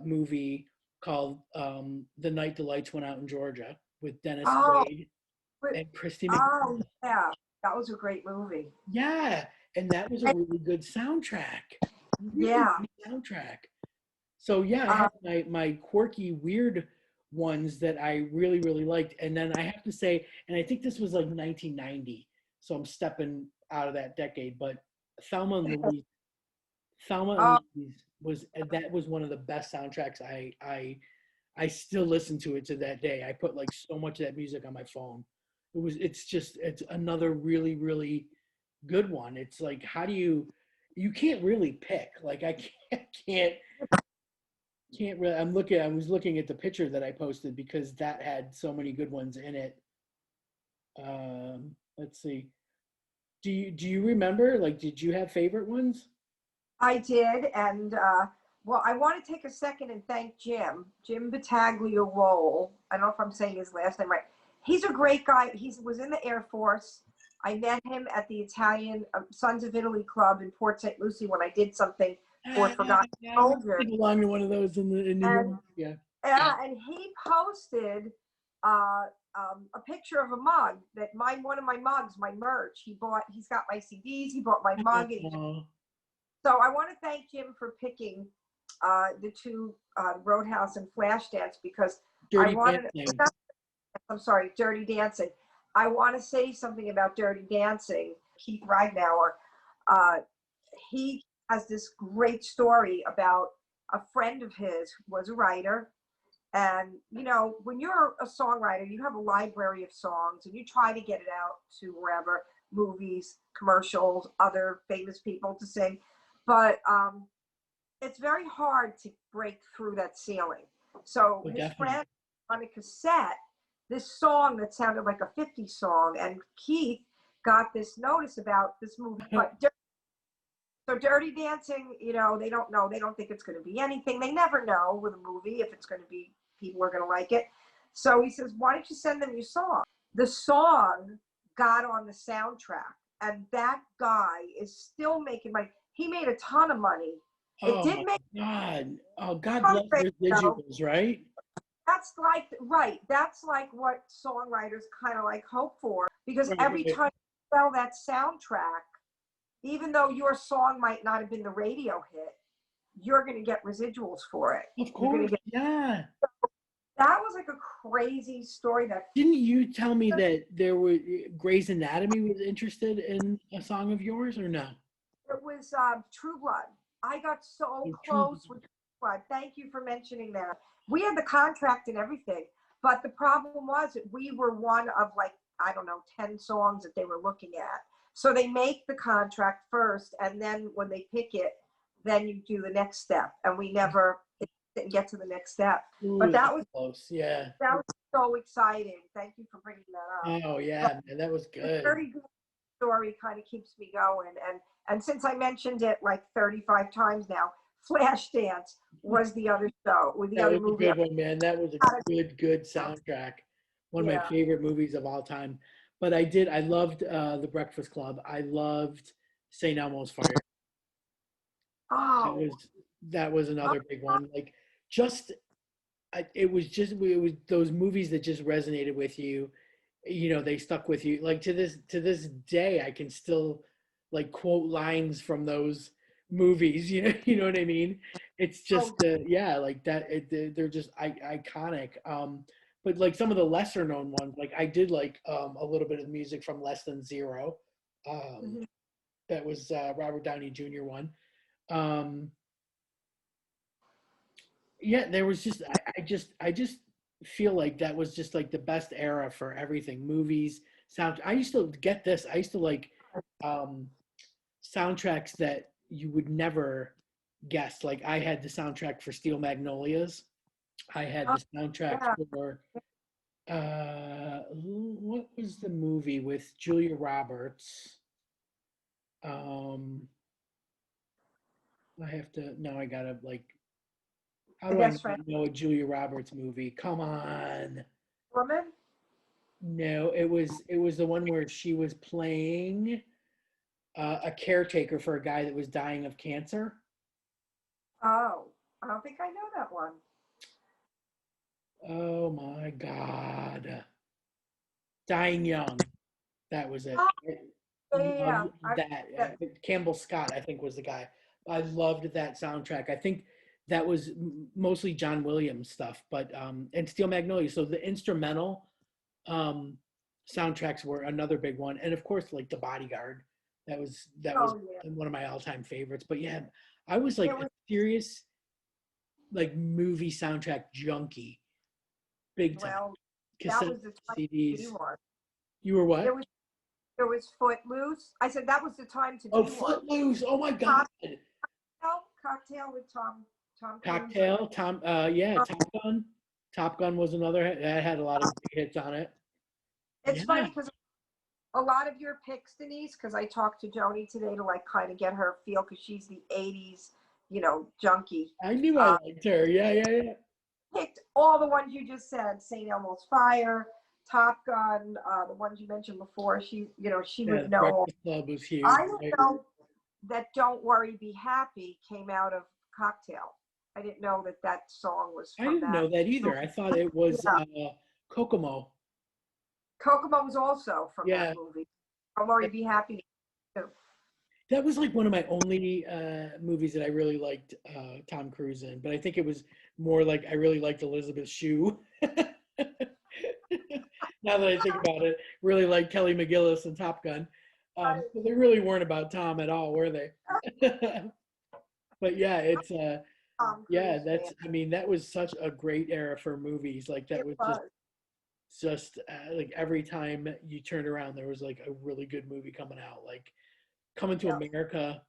movie called The Night the Lights Went Out in Georgia with Dennis oh, Quaid and Christy oh, McDonald. yeah, that was a great movie. Yeah. And that was a And, really good soundtrack. Really yeah, good soundtrack. So yeah, I uh, had my quirky, weird ones that I really, really liked. And then I have to say, and I think this was like 1990. so I'm stepping out of that decade. But Thelma and Louise, Thelma and Oh, Louise was one of the best soundtracks. I still listen to it to that day. I put like so much of that music on my phone. It's another really, really good one. It's like, how do you can't really pick. Like I can't can't really. I was looking at the picture that I posted because that had so many good ones in it. Let's see. Do you remember? Like, did you have favorite ones? I did. And well, I want to take a second and thank Jim Battaglia-Roll. I don't know if I'm saying his last name right. He's a great guy. He was in the Air Force. I met him at the Italian Sons of Italy Club in Port St. Lucie when I did something for Forgotten Yeah, I Soldiers. belong to one of those in New And York. Yeah. yeah, and he posted uh, a picture of a mug that one of my mugs, my merch. He's got my CDs. He bought my mug. Oh, So I want to thank Jim for picking the two Roadhouse and Flashdance because I Dirty wanted. Dancing. I'm sorry, Dirty Dancing. I want to say something about Dirty Dancing. Keith Ridenauer. Uh, he has this great story about a friend of his who was a writer. And, you know, when you're a songwriter, you have a library of songs and you try to get it out to wherever, movies, commercials, other famous people to sing. But it's very hard to break through that ceiling. So Oh, his definitely. friend on a cassette, this song that sounded like a 50s song, and Keith got this notice about this movie. But so Dirty Dancing, you know, they don't know. They don't think it's going to be anything. They never know with a movie if it's going to be, people are going to like it. So he says, why don't you send them your song? The song got on the soundtrack, and that guy is still making money. He made a ton of money. It Oh did my make God. Oh, God some bless fame, though. residuals, right? That's like, right. That's like what songwriters kind of like hope for, because Right, every right. time you sell that soundtrack, even though your song might not have been the radio hit, you're going to get residuals for it. Of You're going to course, get. yeah. That was like a crazy story. That Didn't you tell me that there were Grey's Anatomy was interested in a song of yours or no? it was True Blood. I got so Oh, True. close with True Blood. Thank you for mentioning that. We had the contract and everything, but the problem was that we were one of, like, I don't know, 10 songs that they were looking at. So they make the contract first, and then when they pick it, then you do the next step. And we never didn't get to the next step. Ooh, But that's close. Yeah. that was so exciting. Thank you for bringing that up. Oh But yeah, man, that was the good. Dirty story kind of keeps me going. And since I mentioned it like 35 times now, Flashdance was the other show, with the That other was a movie. good one, man. That was a good soundtrack. One of my Yeah. favorite movies of all time. But I loved The Breakfast Club. I loved St. Elmo's Fire. That Oh, was that was oh, another big one. Like just it was those movies that just resonated with you. You know, they stuck with you. Like to this day, I can still like quote lines from those movies. You know what I mean? It's oh, just yeah, like that. They're just iconic. But like some of the lesser known ones, like I did like a little bit of music from Less Than Zero. Um, mhm. that was Robert Downey Jr. one. Um, yeah, there was just I just feel like that was just like the best era for everything. Movies, sound. I used to get this. I used to like um soundtracks that you would never guess. Like I had the soundtrack for Steel Magnolias. I had Oh, the soundtrack yeah. for what was the movie with Julia Roberts? Um I have to no, I gotta like how My do I best friend, not know a Julia Roberts movie? Come on. woman. No, it was the one where she was playing a caretaker for a guy that was dying of cancer. Oh, I don't think I know that one. Oh my God, Dying Young. That was it. Oh, I yeah, yeah, yeah. loved that. That, Campbell Scott, I think, was the guy. I loved that soundtrack. I think that was mostly John Williams stuff, but and Steel Magnolia. So the instrumental um, soundtracks were another big one, and of course, like The Bodyguard. That was Oh yeah. one of my all-time favorites. But yeah, I was like It a was serious like movie soundtrack junkie, big time. well. That Cassettes, was the time to be CDs. one. You were There what? was there was Footloose. I said that was the time to Oh, be one. Footloose. Oh my God. Cocktail with Tom Cruise. Cocktail. Yeah, Uh, Top Gun. Top Gun was another that had a lot of big hits on it. It's Yeah. funny because a lot of your picks, Denise, because I talked to Joni today to like kind of get her feel because she's the 80s, junkie. I knew I liked her. Yeah, yeah, yeah. Picked all the ones you just said, St. Elmo's Fire, Top Gun, the ones you mentioned before. She Yeah, would know. Breakfast Club was huge. I didn't know that Don't Worry, Be Happy came out of Cocktail. I didn't know that song was I from didn't that. know that either. I thought it was Yeah. Kokomo. Kokomo was also from Yeah, that movie. Don't Worry, Be Happy too. that was like one of my only movies that I really liked Tom Cruise in. But I think it was more like I really liked Elizabeth Shue. Now that I think about it, really like Kelly McGillis and Top Gun. So they really weren't about Tom at all, were they? But yeah, it's Tom yeah, Cruise fan. that's I mean that was such a great era for movies. Like that It was was. just like every time you turned around, there was like a really good movie coming out. Like Coming to Yeah. America.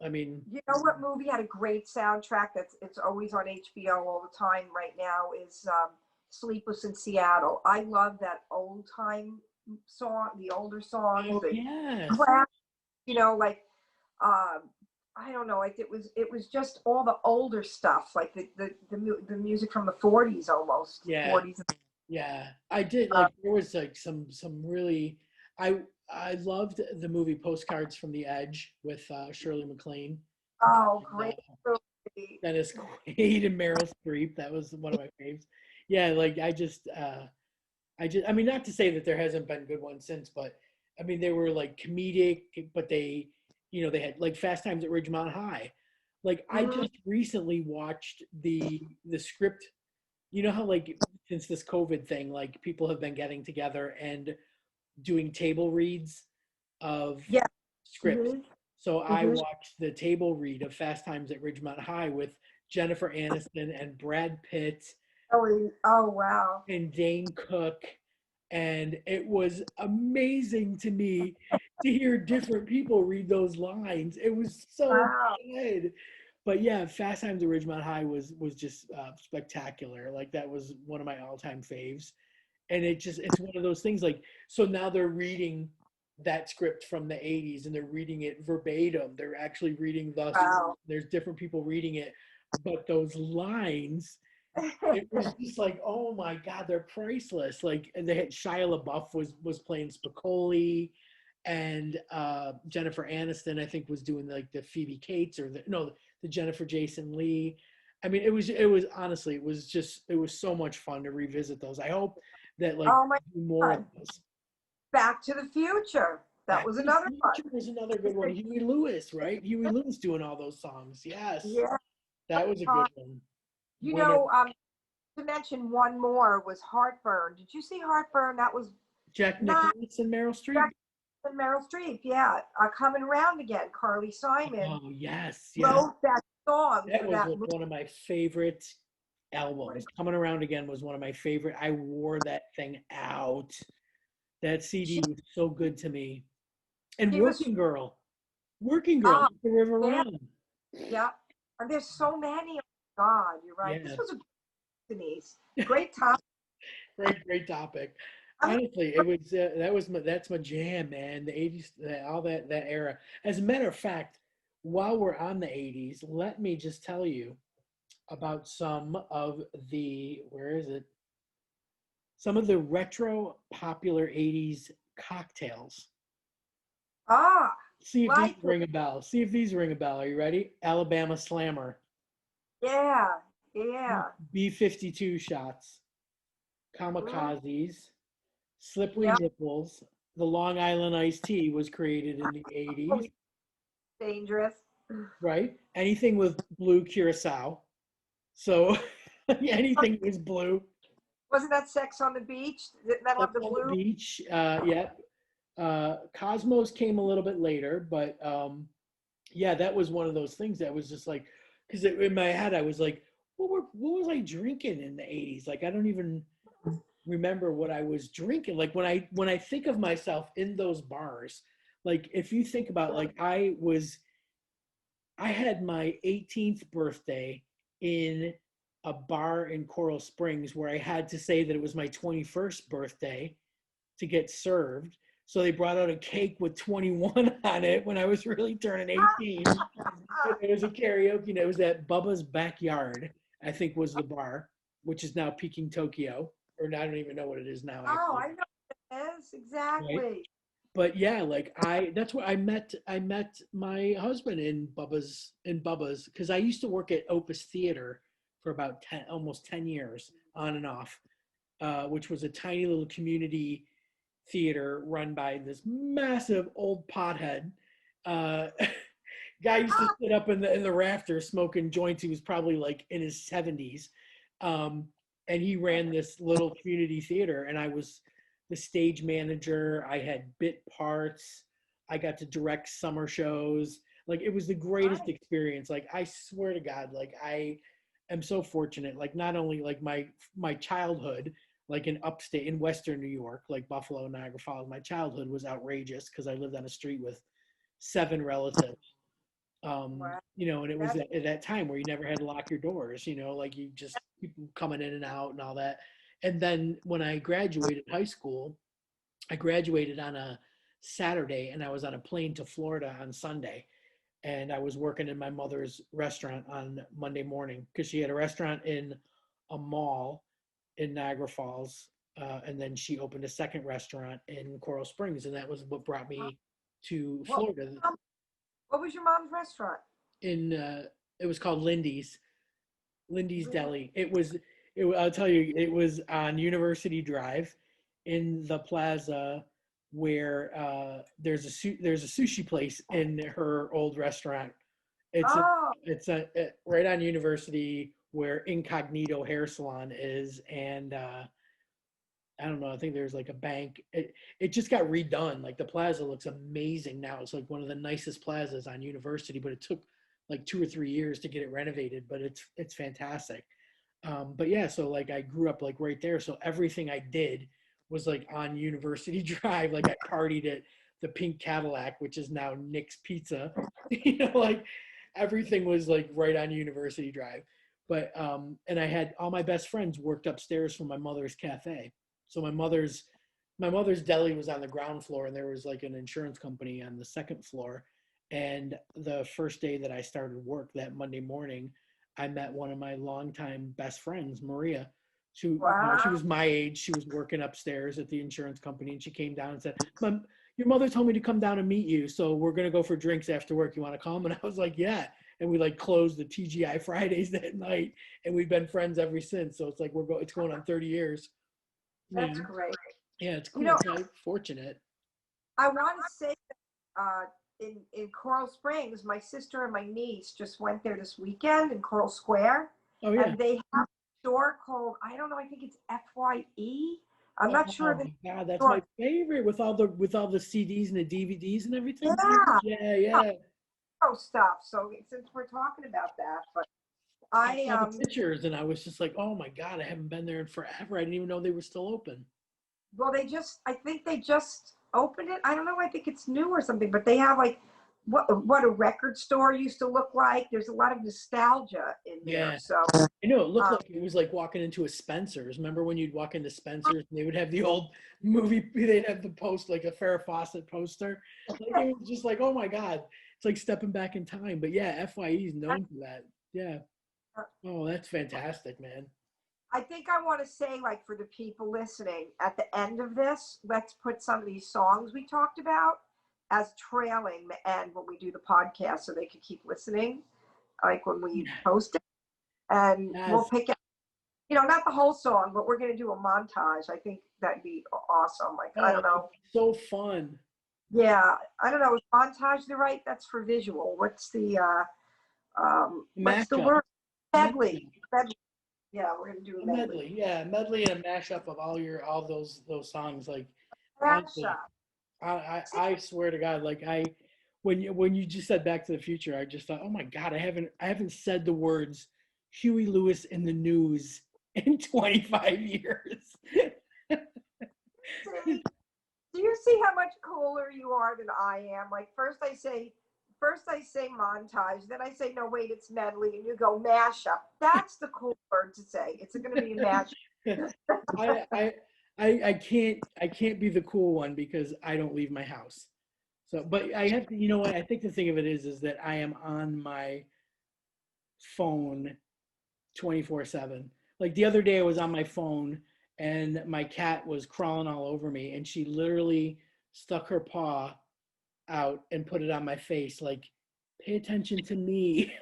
I mean, You know what movie had a great soundtrack it's always on HBO all the time right now is Sleepless in Seattle. I love that old time song, the older songs, oh the yes, class, like I don't know, like it was just all the older stuff, like the music from the 40s almost. yeah, 40s. yeah. I did like there was like some really I I loved the movie Postcards from the Edge with Shirley MacLaine, Oh, and, great movie. Dennis Quaid and Meryl Streep. That was one of my faves. Yeah, like I mean, not to say that there hasn't been good ones since, but I mean, they were like comedic, but they had like Fast Times at Ridgemont High. Like I Mhm. just recently watched the script. You know how like since this COVID thing, like people have been getting together and doing table reads of Yeah. scripts. Hmm. So I Hmm. watched the table read of Fast Times at Ridgemont High with Jennifer Aniston and Brad Pitt Oh, wow. and Dane Cook, and it was amazing to me to hear different people read those lines. It was so Wow. good. But yeah, Fast Times at Ridgemont High was just spectacular. Like that was one of my all-time faves, and it's one of those things. Like so now they're reading that script from the 80's and they're reading it verbatim. They're actually reading the script. Wow. There's different people reading it, but those lines it was just like, oh my God, they're priceless. Like, and they had Shia LaBeouf was playing Spicoli, and Jennifer Aniston, I think, was doing like the Phoebe Cates or the Jennifer Jason Leigh. I mean, it was honestly, it was so much fun to revisit those. I hope that like Oh my do more of God. those. Back to the Future. That Back was to the another one. Future was another good one. Huey Lewis, right? Huey Lewis doing all those songs. Yes, Yeah. that was a good one. You Winner. know, to mention one more was Heartburn. Did you see Heartburn? That was Jack not Nicholson and Meryl Streep. Jack and Meryl Streep. Yeah. Coming Around Again. Carly Simon Oh yes, yes. wrote that song That for was that like one of my favorite albums. movie. Coming Around Again was one of my favorite. I wore that thing out. That CD She, was so good to me. And she was, Working Girl, oh, Let the River yeah, Run. yeah. And there's so many. Oh, God, you're right. This Yeah, was a Denise. Great time. great topic. I mean, Honestly, it was that's my jam, man. The 80's, all that era. As a matter of fact, while we're on the 80's, let me just tell you about some of the where is it? Some of the retro popular 80's cocktails. ah, See if these like it. ring a bell. See if these ring a bell. Are you ready? Alabama Slammer, Yeah, yeah. B-52 shots, Mm, kamikazes, slippery yeah. nipples. The Long Island iced tea was created in the 80's, Dangerous. right? Anything with blue curacao. So anything was blue. Wasn't that Sex on the Beach? Didn't that have Sex the on the blue? Beach, yep. Cosmos came a little bit later, but yeah, that was one of those things that was just like, because in my head I was like, what was I drinking in the 80s? Like I don't even remember what I was drinking. Like when I think of myself in those bars, like if you think about like I had my 18th birthday in a bar in Coral Springs where I had to say that it was my 21st birthday to get served. So they brought out a cake with 21 on it when I was really turning 18. And it was a karaoke and it was at Bubba's Backyard, I think was the bar, which is now Peking Tokyo. Or I don't even know what it is now, Oh, actually. I know what it is. Right? Exactly. But yeah, like that's where I met my husband in Bubba's because I used to work at Opus Theater for about 10 almost 10 years on and off, which was a tiny little community theater run by this massive old pothead. Uh, guy used to sit up in the rafters smoking joints. He was probably like in his 70s. Um, and he ran this little community theater, and I was the stage manager. I had bit parts. I got to direct summer shows. Like it was the greatest Right. experience. Like I swear to God, like I am so fortunate. Like not only like my childhood, like in upstate in Western New York, like Buffalo, Niagara Falls, my childhood was outrageous because I lived on a street with 7 relatives. Wow. And it was That's at that time where you never had to lock your doors, like you just people coming in and out and all that. And then when I graduated high school, I graduated on a Saturday and I was on a plane to Florida on Sunday. And I was working in my mother's restaurant on Monday morning because she had a restaurant in a mall in Niagara Falls. And then she opened a second restaurant in Coral Springs. And that was what brought me to what, Florida. what was your mom's restaurant? It was called Lindy's Deli. I'll tell you, it was on University Drive in the plaza where there's a sushi place in her old restaurant. It's a, Oh, right on University where Incognito Hair Salon is, and I don't know. I think there's like a bank. It just got redone. Like the plaza looks amazing now. It's like one of the nicest plazas on University, but it took like 2 or 3 years to get it renovated. But it's fantastic. But yeah, so like I grew up like right there. So everything I did was like on University Drive. Like I partied at the Pink Cadillac, which is now Nick's Pizza. Like everything was like right on University Drive. But and I had all my best friends worked upstairs from my mother's cafe. So my mother's deli was on the ground floor, and there was like an insurance company on the second floor. And the first day that I started work that Monday morning, I met one of my longtime best friends, Maria. She wow. was my age. She was working upstairs at the insurance company, and she came down and said, "Your mother told me to come down and meet you, so we're gonna go for drinks after work. You want to come?" And I was like, "Yeah." And we like closed the TGI Fridays that night, and we've been friends ever since. So it's like it's going on 30 years. That's Yeah, great. yeah, it's You cool. know, It's like fortunate. I want to say in Coral Springs, my sister and my niece just went there this weekend in Coral Square, Oh yeah. and they have a store called, I don't know, I think it's FYE. I'm not sure Oh of the my God, that's my store. favorite with all the CDs and the DVDs and everything. Yeah, Yeah, yeah. stuff. So since we're talking about that, but I I saw the pictures and I was just like, oh my God, I haven't been there in forever. I didn't even know they were still open. well, I think they just opened it. I don't know. I think it's new or something, but they have like what a record store used to look like. There's a lot of nostalgia in there. Yeah. So, I know it looked um, like it was like walking into a Spencer's. Remember when you'd walk into Spencer's and they would have the old movie, they'd have the post, like a Farrah Fawcett poster. Like it was just like, oh my God. It's like stepping back in time. But yeah, FYE is known for that. Yeah. Oh, that's fantastic, man. I think I want to say, like, for the people listening, at the end of this, let's put some of these songs we talked about as trailing the end when we do the podcast so they can keep listening, like when we post it. And we'll Yes. pick out, not the whole song, but we're going to do a montage. I think that'd be awesome. Like, I Oh, don't know. so fun. Yeah, I don't know. Is montage the right? That's for visual. What's the word? Mashup. Medley. Medley. Yeah, we're gonna do a A medley. medley, yeah, a medley and a mashup of all those songs. Like honestly, Mashup. See, I swear to God, like when you just said Back to the Future, I just thought, oh my God, I haven't said the words Huey Lewis in the news in 25 years. see, do you see how much cooler you are than I am? Like first I say montage, then I say no wait, it's medley, and you go mashup. That's the cool word to say. It's going to be a mashup. I, I I can't be the cool one because I don't leave my house. So, but I have to, you know what? I think the thing of it is that I am on my phone 24/7. Like the other day, I was on my phone and my cat was crawling all over me, and she literally stuck her paw out and put it on my face, like, pay attention to me.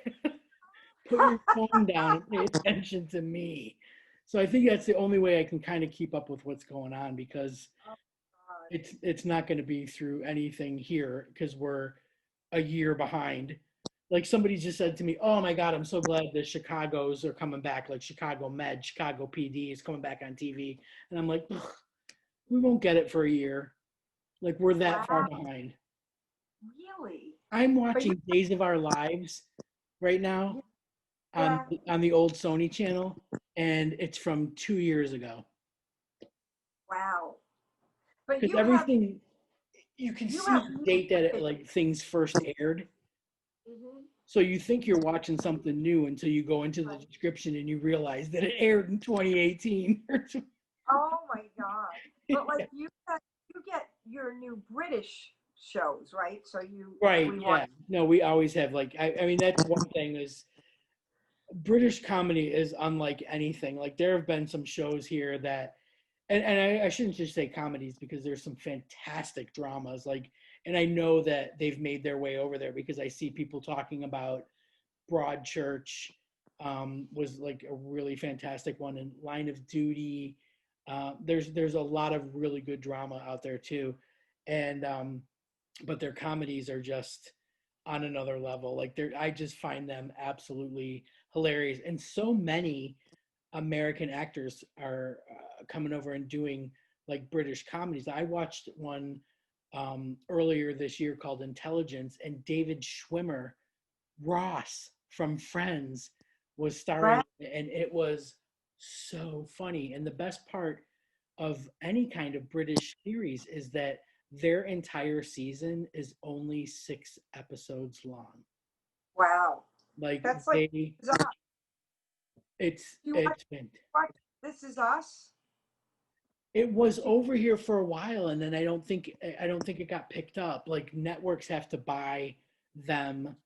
Put your phone down and pay attention to me. So I think that's the only way I can kind of keep up with what's going on because Oh, God. it's not going to be through anything here because we're a year behind. Like somebody just said to me, "Oh my God, I'm so glad the Chicago's are coming back. Like Chicago Med, Chicago PD is coming back on TV." And I'm like, "Ugh, we won't get it for a year. Like we're that far Wow, behind." really? I'm But you, watching Days of Our Lives right now yeah, on the old Sony channel, and it's from 2 years ago. wow. But Because everything you can you see have the date that it, music. like things first aired. Mhm. So you think you're watching something new until you go into the description and you realize that it aired in 2018. Oh my God. But like you get your new British shows, right? So you Right, we watch. yeah. No, we always have like I mean that's one thing is British comedy is unlike anything. Like there have been some shows here that and I shouldn't just say comedies because there's some fantastic dramas like and I know that they've made their way over there because I see people talking about Broadchurch was like a really fantastic one, and Line of Duty. There's a lot of really good drama out there too, and but their comedies are just on another level. Like I just find them absolutely hilarious, and so many American actors are coming over and doing like British comedies. I watched one earlier this year called Intelligence, and David Schwimmer Ross from Friends was starring, Right? and it was so funny. And the best part of any kind of British series is that their entire season is only 6 episodes long. Wow. Like That's like they, This Is Us. You it's been watch This Is Us? it was over here for a while, and then I don't think it got picked up. Like networks have to buy them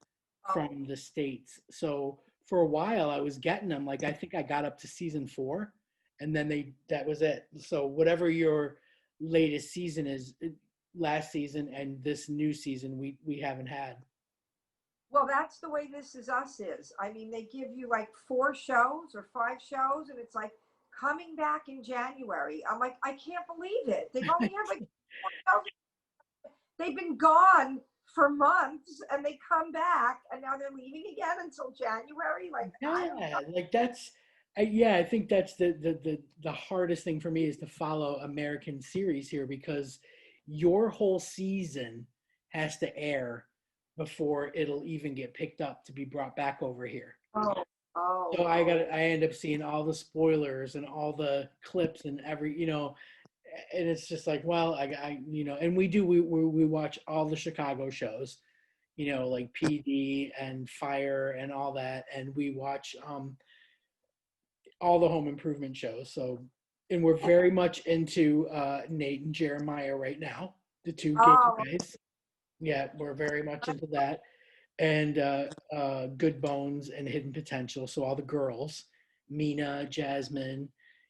Oh, from the States. So for a while I was getting them. Like I think I got up to season 4 and then that was it. So whatever your latest season is last season and this new season we haven't had. well, that's the way This Is Us is. I mean, they give you like 4 shows or 5 shows, and it's like coming back in January. I'm like, I can't believe it. They've only had like 4 shows. They've been gone for months, and they come back, and now they're leaving again until January. Like, I don't Yeah, like that's yeah, I think that's the hardest thing for me is to follow American series here because your whole season has to air before it'll even get picked up to be brought back over here. know. So Oh. I end up seeing all the spoilers and all the clips and every, and it's just like, well, and we watch all the Chicago shows, like PD and Fire and all that, and we watch all the home improvement shows. So, and we're very much into Nate and Jeremiah right now, the two gay Oh. guys. Yeah, we're very much into that. And Good Bones and Hidden Potential. So all the girls, Mina, Jasmine,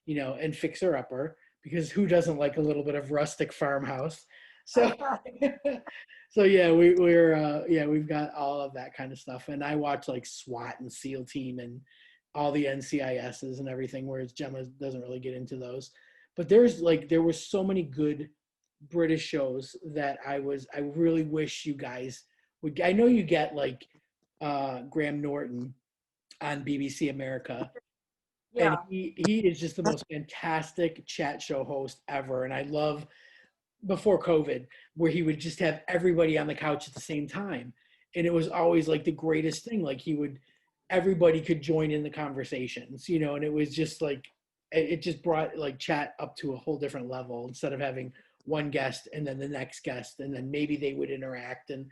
and Fixer Upper, because who doesn't like a little bit of rustic farmhouse? So, so yeah, we've got all of that kind of stuff. And I watch like SWAT and SEAL Team and all the NCISs and everything, whereas Gemma doesn't really get into those. But there were so many good British shows that I really wish you guys would. I know you get like Graham Norton on BBC America. And Yeah. he is just the most fantastic chat show host ever. And I love before COVID, where he would just have everybody on the couch at the same time. And it was always like the greatest thing. Like everybody could join in the conversations, and it was just like, it just brought like chat up to a whole different level instead of having one guest and then the next guest and then maybe they would interact. And,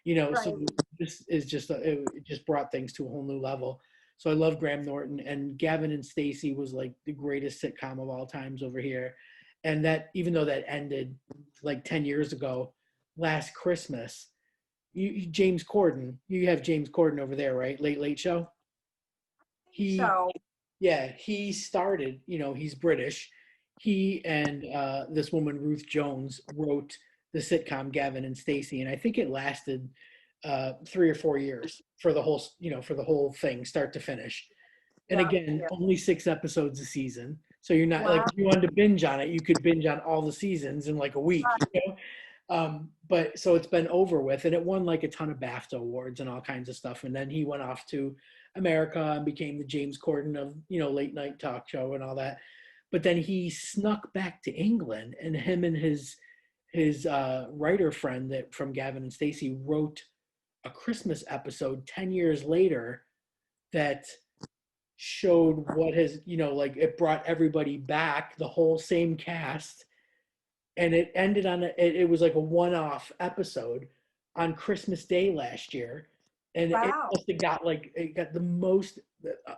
so Right. this is just, it just brought things to a whole new level. So I love Graham Norton, and Gavin and Stacey was like the greatest sitcom of all times over here. And that, even though that ended like 10 years ago, last Christmas, James Corden, you have James Corden over there, right? Late Late Show. He, So, yeah, he started, he's British. He and this woman, Ruth Jones, wrote the sitcom Gavin and Stacey. And I think it lasted 3 or 4 years for the whole, for the whole thing, start to finish. And yeah, again, yeah. only 6 episodes a season. So you're not like, Wow. if you wanted to binge on it, you could binge on all the seasons in like a week, But so it's been over with, and it won like a ton of BAFTA awards and all kinds of stuff. And then he went off to America and became the James Corden of, late night talk show and all that. But then he snuck back to England, and him and his writer friend that from Gavin and Stacey wrote a Christmas episode 10 years later that showed what has, like it brought everybody back, the whole same cast. And it ended on it was like a one-off episode on Christmas Day last year. And it Wow. must have got like, it got the most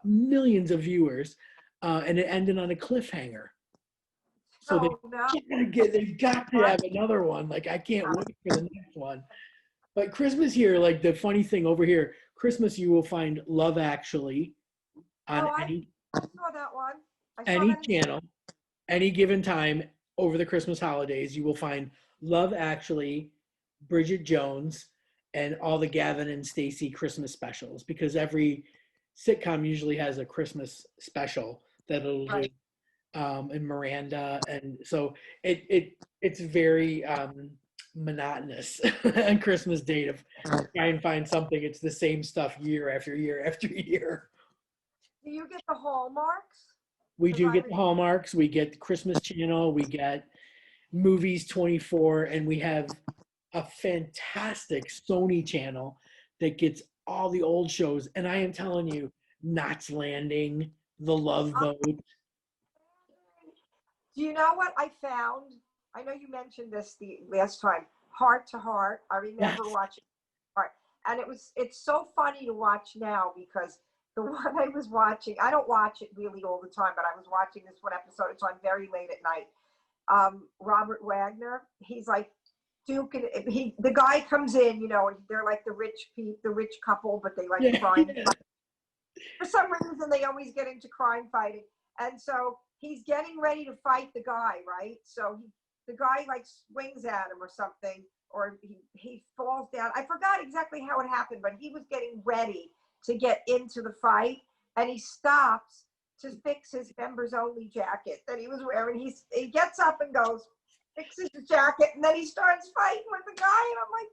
millions of viewers. And it ended on a cliffhanger. So Oh, no. they've got to have another one. Like, I can't wait for the next one. But Christmas here, like the funny thing over here, Christmas, you will find Love Actually on Oh, I saw that one. I saw any that. channel, any given time over the Christmas holidays. You will find Love Actually, Bridget Jones, and all the Gavin and Stacey Christmas specials, because every sitcom usually has a Christmas special that it'll do, Right. and Miranda, and so it's very monotonous on Christmas Day to try and find something. It's the same stuff year after year after year. Do you get the hallmarks? We Because do I get the would. Hallmarks, we get the Christmas Channel, we get Movies 24, and we have a fantastic Sony channel that gets all the old shows. And I am telling you, Knots Landing, The Love Boat. Do you know what I found? I know you mentioned this the last time. Heart to Heart. I remember Yes. watching Heart, and it's so funny to watch now because the one I was watching, I don't watch it really all the time, but I was watching this one episode. It's on very late at night. Robert Wagner, he's like Duke, and the guy comes in, and they're like the rich couple, but they like Yeah. crime. Yeah. For some reason they always get into crime fighting, and so he's getting ready to fight the guy, right? So the guy like swings at him or something, or he falls down. I forgot exactly how it happened, but he was getting ready to get into the fight, and he stops to fix his members only jacket that he was wearing. He gets up and goes, fixes the jacket, and then he starts fighting with the guy, and I'm like,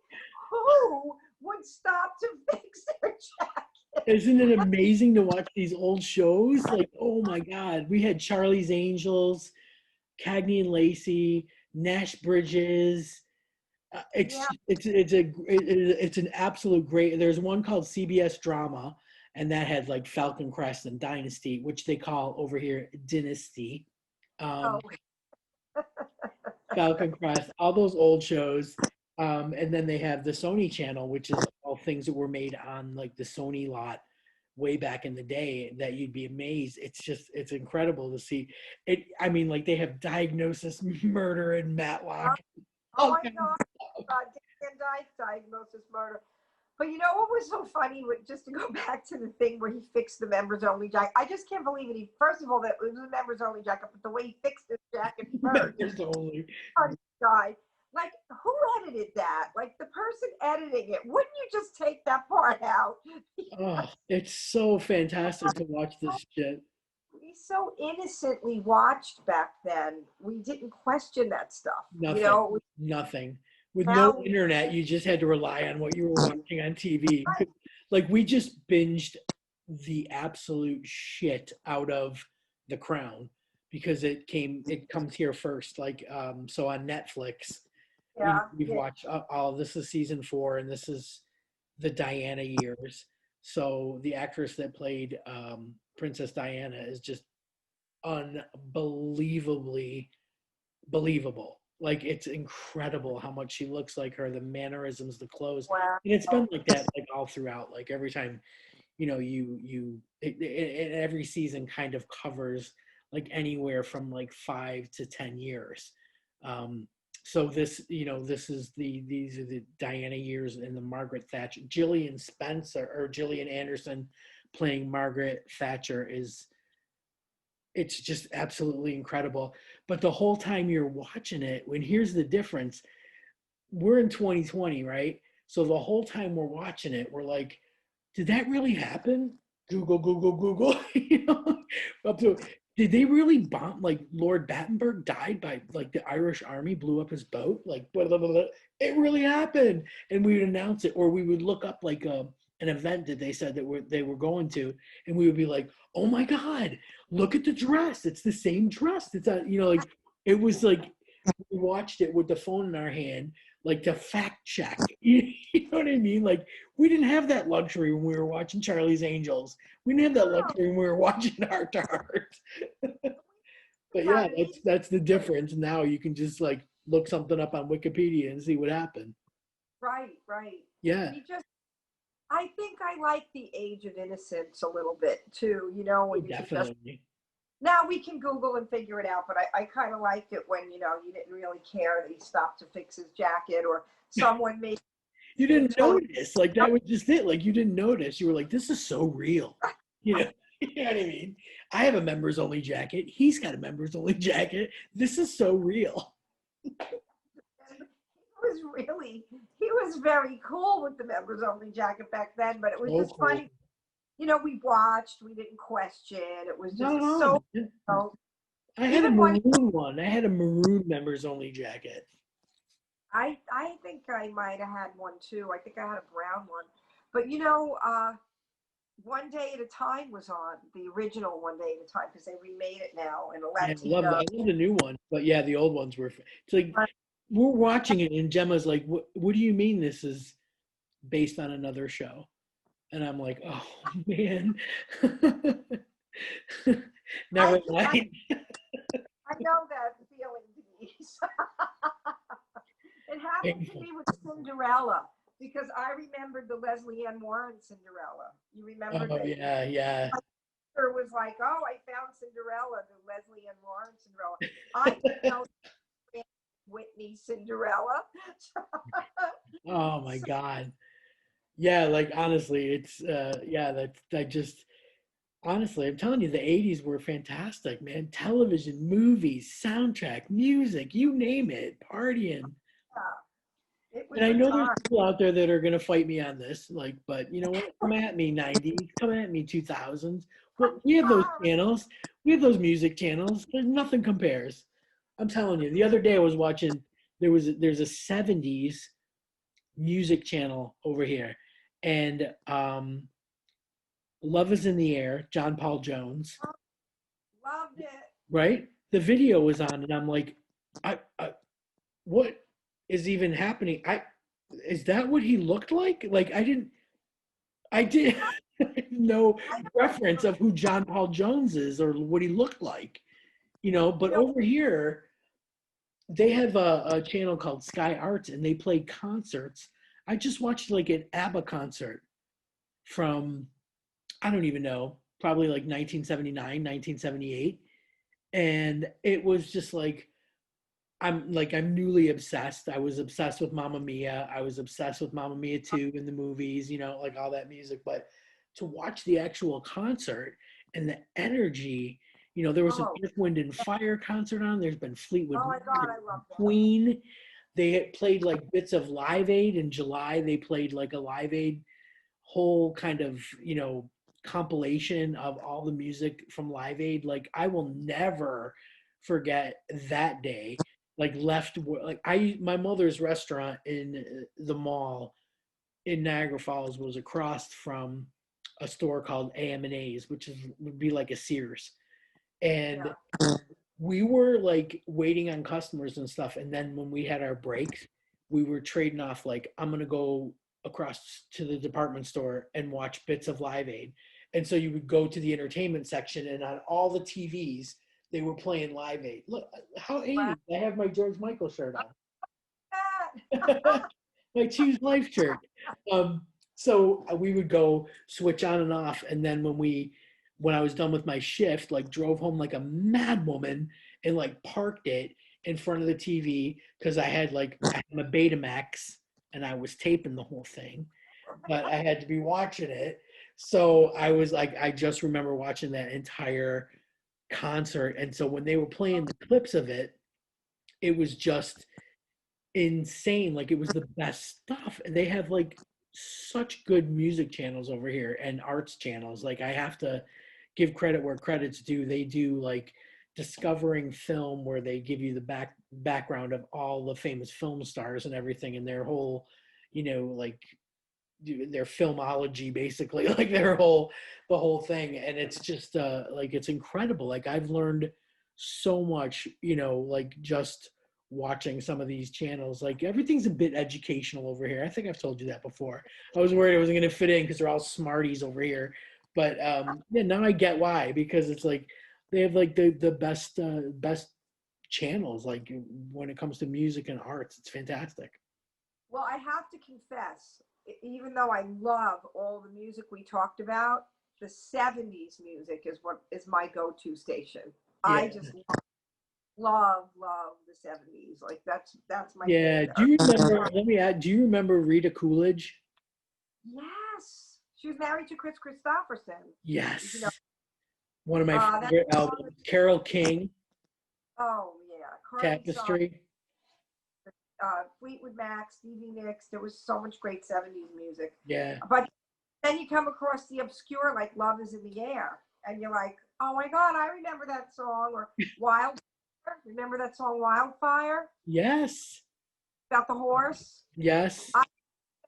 who would stop to fix their jacket? Isn't it amazing to watch these old shows? Like, oh my God, we had Charlie's Angels, Cagney and Lacey, Nash Bridges. Yeah. It's an absolute great. There's one called CBS Drama, and that had like Falcon Crest and Dynasty, which they call over here Dynasty. Oh, Falcon Crest, all those old shows. And then they have the Sony channel, which is all things that were made on like the Sony lot way back in the day that you'd be amazed. It's incredible to see it. I mean, like they have Diagnosis Murder and Matlock. oh, All I kinds know. Dan Dyke, Diagnosis Murder. But you know what was so funny? Just to go back to the thing where he fixed the members only jacket. I just can't believe it. First of all, that it was a members only jacket, but the way he fixed his jacket first, members only. guy. Like, who edited that? Like, the person editing it, wouldn't you just take that part out? Oh, it's so fantastic to watch this shit. We so innocently watched back then. We didn't question that stuff. Nothing, nothing. With no Now, internet, you just had to rely on what you were watching on TV. Like we just binged the absolute shit out of The Crown, because it comes here first. Like, so on Netflix, Yeah, we've yeah. watched all, this is season 4, and this is the Diana years. So the actress that played Princess Diana is just unbelievably believable. Like, it's incredible how much she looks like her, the mannerisms, the clothes. Wow. And it's been like that like all throughout. Like every time, every season kind of covers like anywhere from like 5 to 10 years. Um, so this is these are the Diana years and the Margaret Thatcher. Gillian Anderson playing Margaret Thatcher it's just absolutely incredible. But the whole time you're watching it, here's the difference. We're in 2020, right? So the whole time we're watching it, we're like, did that really happen? Google, Google, Google. Up to, did they really bomb? Like Lord Battenberg died by like the Irish army blew up his boat. Like blah, blah, blah, blah. It really happened, and we would announce it, or we would look up like an event that they said that they were going to, and we would be like, oh my god, look at the dress. It's the same dress. It's like it was like we watched it with the phone in our hand, like to fact check. You know what I mean? Like we didn't have that luxury when we were watching Charlie's Angels. We didn't have that Oh, luxury when we were watching Heart to Heart. But got yeah, it. that's the difference. Now you can just like look something up on Wikipedia and see what happened. Right, right. Yeah, I think I like the age of innocence a little bit too, you know, oh, when you could just, definitely. now we can Google and figure it out, but I kind of liked it when, you didn't really care that he stopped to fix his jacket or someone made You him didn't totally. notice. Like that was just it. Like you didn't notice. You were like, this is so real. You know, you know what I mean? I have a members only jacket. He's got a members only jacket. This is so real. He was very cool with the members only jacket back then, but it was So just cool. funny. We watched, we didn't question. It was Not at just all, so, man. so I had a even when maroon one. I had a maroon members only jacket. I think I might have had one too. I think I had a brown one. But One Day at a Time was on, the original One Day at a Time, because they remade it now in a Yeah, Latino. I love the new one. But yeah, the old ones were. It's like we're watching it, and Gemma's like, What do you mean this is based on another show?" And I'm like, "Oh man, I, never I, mind." I know that feeling, Denise. It happened to Painful. me with Cinderella because I remembered the Leslie Ann Warren Cinderella. You remember Oh that? yeah, yeah. It was like, oh, I found Cinderella, the Leslie Ann Warren Cinderella. I found Whitney Cinderella. Oh my So, God. Yeah, like honestly, it's yeah, that just honestly, I'm telling you, the 80's were fantastic, man. Television, movies, soundtrack, music, you name it, partying. yeah, it And was I a know there's time. people out there that are gonna fight me on this, like, but you know what? Come at me, 90s, come at me, 2000s. Well, we have those channels, we have those music channels. There's nothing compares. I'm telling you. The other day I was watching. There's a 70s music channel over here, and Love is in the Air, John Paul Jones, Loved it. right? The video was on, and I'm like, I what is even happening? Is that what he looked like? Like I did no I reference of who John Paul Jones is or what he looked like, you But know, over here, they have a channel called Sky Arts, and they play concerts. I just watched like an ABBA concert from I don't even know, probably like 1979, 1978. And it was just like, I'm newly obsessed. I was obsessed with Mamma Mia. I was obsessed with Mamma Mia 2 in the movies, like all that music. But to watch the actual concert and the energy, there was an oh, Earth, Wind, and Fire concert on. There's been Fleetwood oh my Mac, God, there's I been love that. Queen. They had played like bits of Live Aid in July. They played like a Live Aid whole kind of compilation of all the music from Live Aid. Like I will never forget that day. Like my mother's restaurant in the mall in Niagara Falls was across from a store called AM and A's, which would be like a Sears. And we were like waiting on customers and stuff. And then when we had our breaks, we were trading off like, I'm gonna go across to the department store and watch bits of Live Aid. And so you would go to the entertainment section, and on all the TVs, they were playing Live Aid. Look how 80s. I have my George Michael shirt on. My Choose Life shirt. So we would go switch on and off, and then when I was done with my shift, like drove home like a mad woman and like parked it in front of the TV because I had a Betamax and I was taping the whole thing, but I had to be watching it. So I was like, I just remember watching that entire concert, and so when they were playing the clips of it, it was just insane. Like it was the best stuff. And they have like such good music channels over here and arts channels. Like I have to give credit where credit's due. They do like discovering film where they give you the background of all the famous film stars and everything and their whole, like their filmology basically, like the whole thing. And it's just like it's incredible. Like I've learned so much, like just watching some of these channels. Like everything's a bit educational over here. I think I've told you that before. I was worried I wasn't going to fit in because they're all smarties over here, but yeah, now I get why, because it's like they have like the best channels like when it comes to music and arts. It's fantastic. Well, I have to confess, even though I love all the music we talked about, the 70s music is what is my go-to station. Yeah. I just love the 70s. Like that's my Yeah. favorite. Do you remember, let me add, do you remember Rita Coolidge? Yes. She was married to Chris Christopherson. Yes. You know, One of my favorite albums. Carole King, oh yeah. Tapestry. Fleetwood Mac, Stevie Nicks. There was so much great 70s music. Yeah. But then you come across the obscure, like Love is in the Air. And you're like, oh my God, I remember that song. Or Wildfire. Remember that song, Wildfire? Yes. About the horse? Yes. I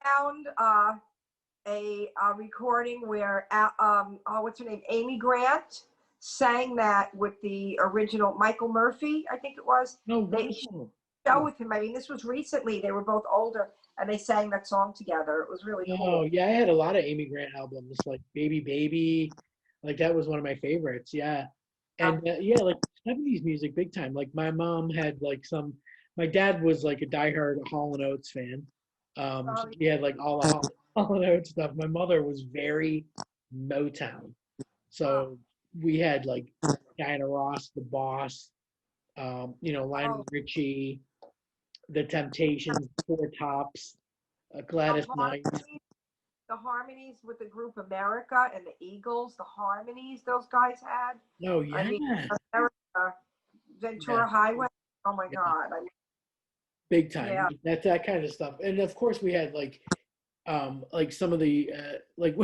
found a recording where, what's her name? Amy Grant sang that with the original Michael Murphy, I think it was. No, wow. Show with him. I mean, this was recently. They were both older, and they sang that song together. It was really cool. Oh, yeah, I had a lot of Amy Grant albums, like Baby Baby. Like that was one of my favorites. Yeah. And yeah, like 70s music, big time. Like my mom had like my dad was like a diehard Hall and Oates fan. So he had like all the Hall and Oates stuff. My mother was very Motown. So we had like Diana Ross, The Boss, Lionel Richie, The Temptations, Four Tops, Gladys Knight. The harmonies with the group America and the Eagles, the harmonies those guys had. Oh yeah. I mean, America, Ventura Highway. Oh my God. I mean, big time. Yeah. That kind of stuff. And of course we had like some of the like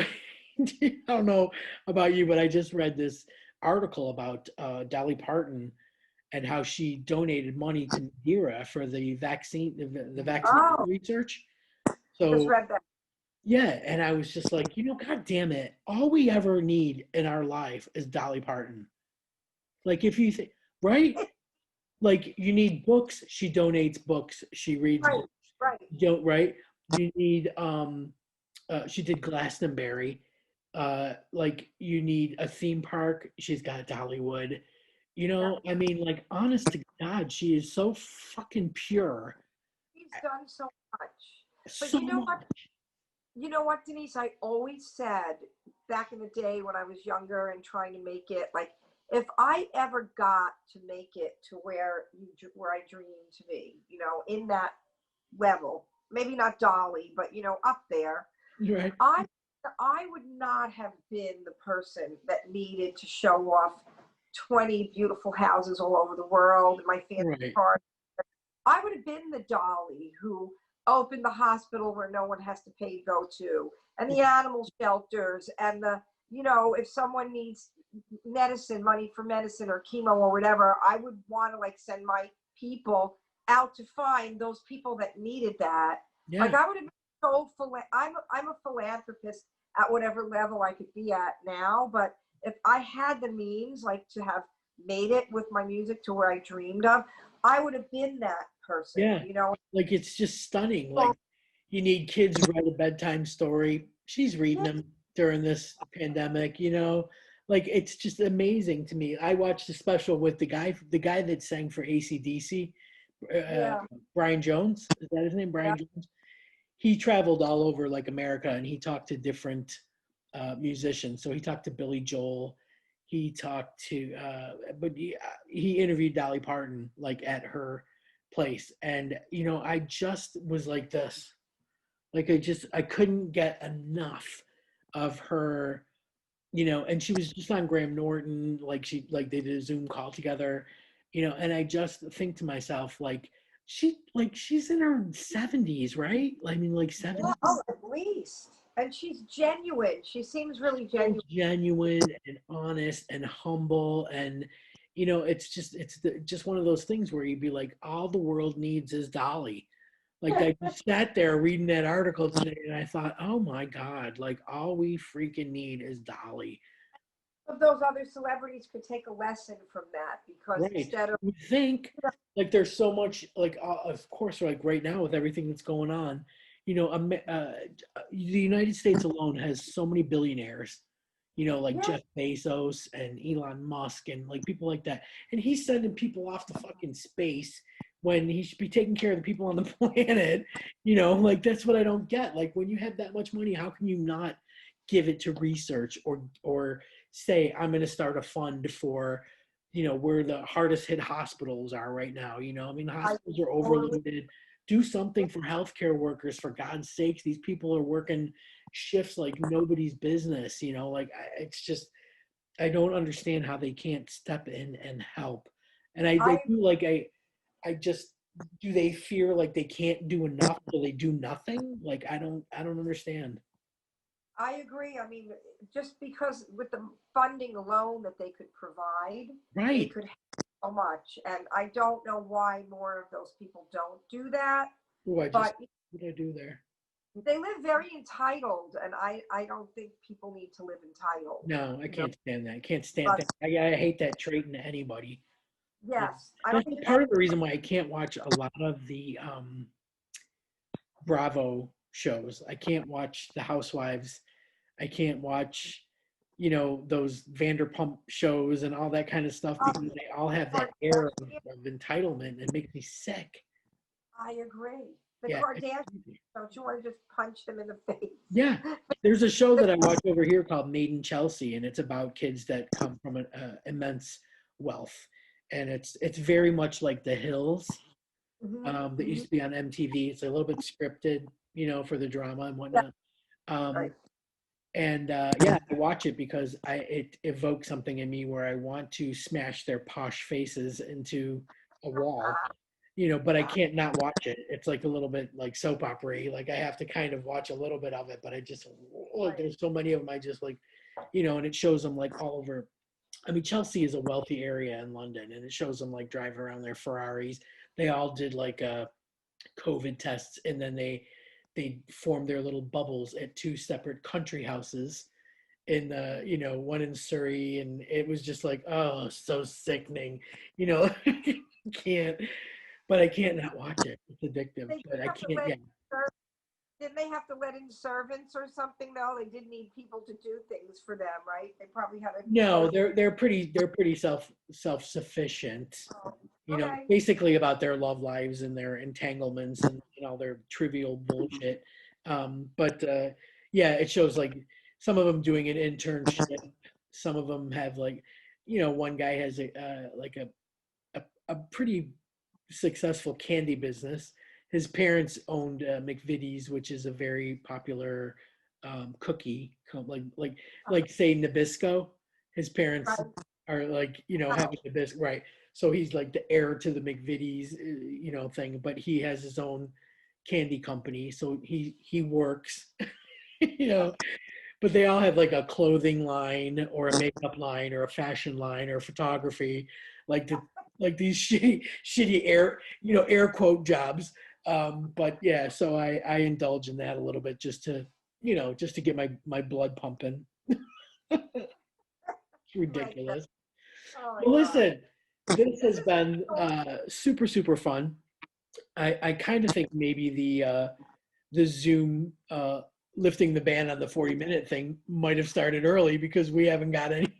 I don't know about you, but I just read this article about Dolly Parton and how she donated money to Madeira for the vaccine research. So just read that. Yeah, and I was just like, God damn it, all we ever need in our life is Dolly Parton. Like if you think, right? Like you need books, she donates books, she reads books. Right. Right? You need she did Glastonbury. Like you need a theme park, she's got Dollywood. I mean, like honest to God, she is so fucking pure. She's done so much. But So you know much. what? You know what, Denise? I always said back in the day when I was younger and trying to make it, like, if I ever got to make it to where I dreamed to be, in that level, maybe not Dolly, but up there, Right. I would not have been the person that needed to show off 20 beautiful houses all over the world, my fancy cars. I would have been the Dolly who opened the hospital where no one has to pay to go to, and the animal shelters, and if someone needs money for medicine or chemo or whatever, I would want to like send my people out to find those people that needed that. Yeah. Like I would have been so I'm a philanthropist at whatever level I could be at now, but if I had the means, like to have made it with my music to where I dreamed of, I would have been that person, Yeah. you know? Like it's just stunning. Like Well, you need kids to write a bedtime story. She's reading yeah, them during this pandemic, you know? Like it's just amazing to me. I watched a special with the guy that sang for AC/DC, uh, yeah, Brian Jones. Is that his name? yeah. Brian Jones. He traveled all over like America and he talked to different musicians. So he talked to Billy Joel. He talked to, but he interviewed Dolly Parton like at her place. And, you know, I just was like this. Like I couldn't get enough of her, you know, and she was just on Graham Norton, like they did a Zoom call together, you know, and I just think to myself, she's in her 70s, right? I mean, like Yeah, 70, oh, at least. And she's genuine. She seems really so genuine. genuine and honest and humble. And, you know, just one of those things where you'd be like, all the world needs is Dolly. Like I just sat there reading that article today and I thought, oh my God, like all we freaking need is Dolly. Of those other celebrities could take a lesson from that because Right. instead of, You think like there's so much like of course like right now with everything that's going on, you know, the United States alone has so many billionaires, you know, like yeah, Jeff Bezos and Elon Musk and like people like that. And he's sending people off to fucking space when he should be taking care of the people on the planet, you know, like that's what I don't get. Like when you have that much money, how can you not give it to research or say I'm going to start a fund for, you know, where the hardest hit hospitals are right now. You know, I mean, I hospitals are totally, overloaded. Do something for healthcare workers, for God's sakes. These people are working shifts like nobody's business. You know, like it's just I don't understand how they can't step in and help. And they I, do like I just do they fear like they can't do enough, so they do nothing? Like I don't understand. I agree. I mean, just because with the funding alone that they could provide, they Right. could help so much. And I don't know why more of those people don't do that. Oh, But what did I do there? they live very entitled, and I don't think people need to live entitled. No, I You know, can't stand that. I can't stand but that. I hate that trait in anybody. Yeah. yes, I don't That's think part of the reason why I can't watch a lot of the Bravo shows. I can't watch the Housewives. I can't watch, you know, those Vanderpump shows and all that kind of stuff because they all have that air of entitlement and it makes me sick. I agree. The Yeah. Kardashians, don't you want to just punch them in the face? Yeah. There's a show that I watch over here called Made in Chelsea, and it's about kids that come from an immense wealth. And it's very much like The Hills that used to be on MTV. It's a little bit scripted, you know, for the drama and Yeah, whatnot. Um, right. and yeah, I watch it because it evokes something in me where I want to smash their posh faces into a wall, you know, but I can't not watch it. It's like a little bit like soap opera. Like I have to kind of watch a little bit of it, but I just, oh, Right. there's so many of them. I just like, you know, and it shows them like all over. I mean, Chelsea is a wealthy area in London, and it shows them like driving around their Ferraris. They all did like COVID tests, and then they formed their little bubbles at two separate country houses in you know, one in Surrey, and it was just like, oh, so sickening, you know. Can't, but I can't not watch it. It's addictive, They but I have to can't. let Yeah, didn't they have to let in servants or something though? They did need people to do things for them, right? They probably had to no, go. they're pretty self sufficient. Oh, You know, okay. basically about their love lives and their entanglements and all their trivial bullshit. But yeah, it shows like some of them doing an internship. Some of them have like, you know, one guy has a pretty successful candy business. His parents owned McVitie's, which is a very popular cookie, like say Nabisco. His parents Right. are like, you know, having Nabisco, right? So he's like the heir to the McVitie's, you know, thing. But he has his own candy company, so he works, you know. But they all have like a clothing line or a makeup line or a fashion line or photography, like these shitty air quote jobs. But yeah, so I indulge in that a little bit just to, you know, just to get my blood pumping. It's Right. ridiculous. Oh my Well, God. listen, this has been super, super fun. I kind of think maybe the Zoom lifting the ban on the 40-minute thing might have started early because we haven't got any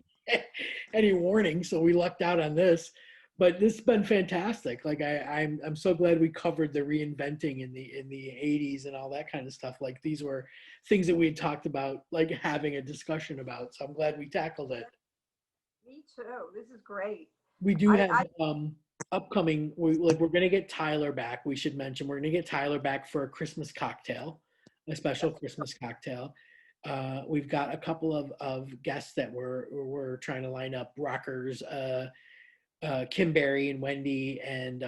any warning, so we lucked out on this. But this has been fantastic. Like I'm so glad we covered the reinventing in the 80s and all that kind of stuff. Like these were things that we had talked about, like having a discussion about. So I'm glad we tackled it. Me too. This is great. We do I, have I upcoming. We're gonna get Tyler back. We should mention we're gonna get Tyler back for a Christmas cocktail, a special Christmas cocktail. We've got a couple of guests that we're trying to line up. Rockers, Kim Berry and Wendy, and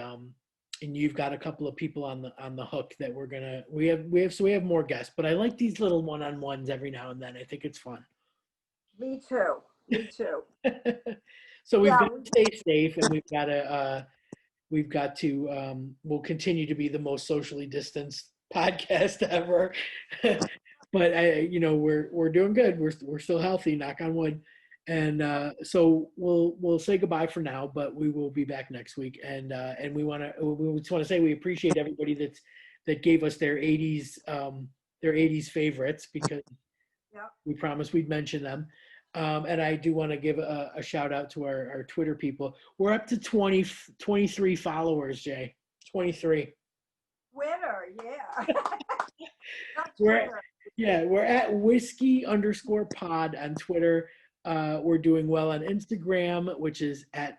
you've got a couple of people on the hook that we have more guests. But I like these little one-on-ones every now and then. I think it's fun. me too. Me too. So we've Yeah, got to stay safe, and we've got to we'll continue to be the most socially distanced podcast ever. But we're doing good. We're still healthy, knock on wood. And so we'll say goodbye for now, but we will be back next week. And we just want to say we appreciate everybody that gave us their 80s favorites, because yeah. we promised we'd mention them. And I do want to give a shout out to our Twitter people. We're up to 23 followers, Jay. 23. Winner, yeah. Not We're Twitter. we're at whiskey_pod on Twitter. We're doing well on Instagram, which is at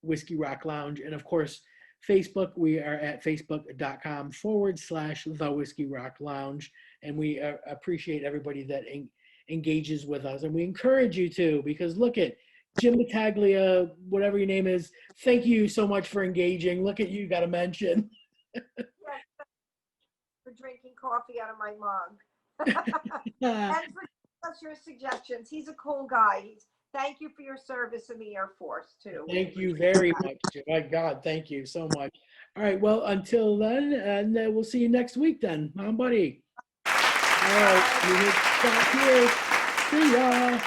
Whiskey Rock Lounge. And of course, Facebook, we are at facebook.com/The Whiskey Rock Lounge. And we appreciate everybody that engages with us. And we encourage you to, because look at Jim Battaglia, whatever your name is. Thank you so much for engaging. Look at you, got to mention. Yes, for drinking coffee out of my mug. And for us your suggestions. He's a cool guy. Thank you for your service in the Air Force too. Thank you very much. My God, thank you so much. All right, well, until then, and we'll see you next week then, Mom Buddy. All right, we will stop here. See ya.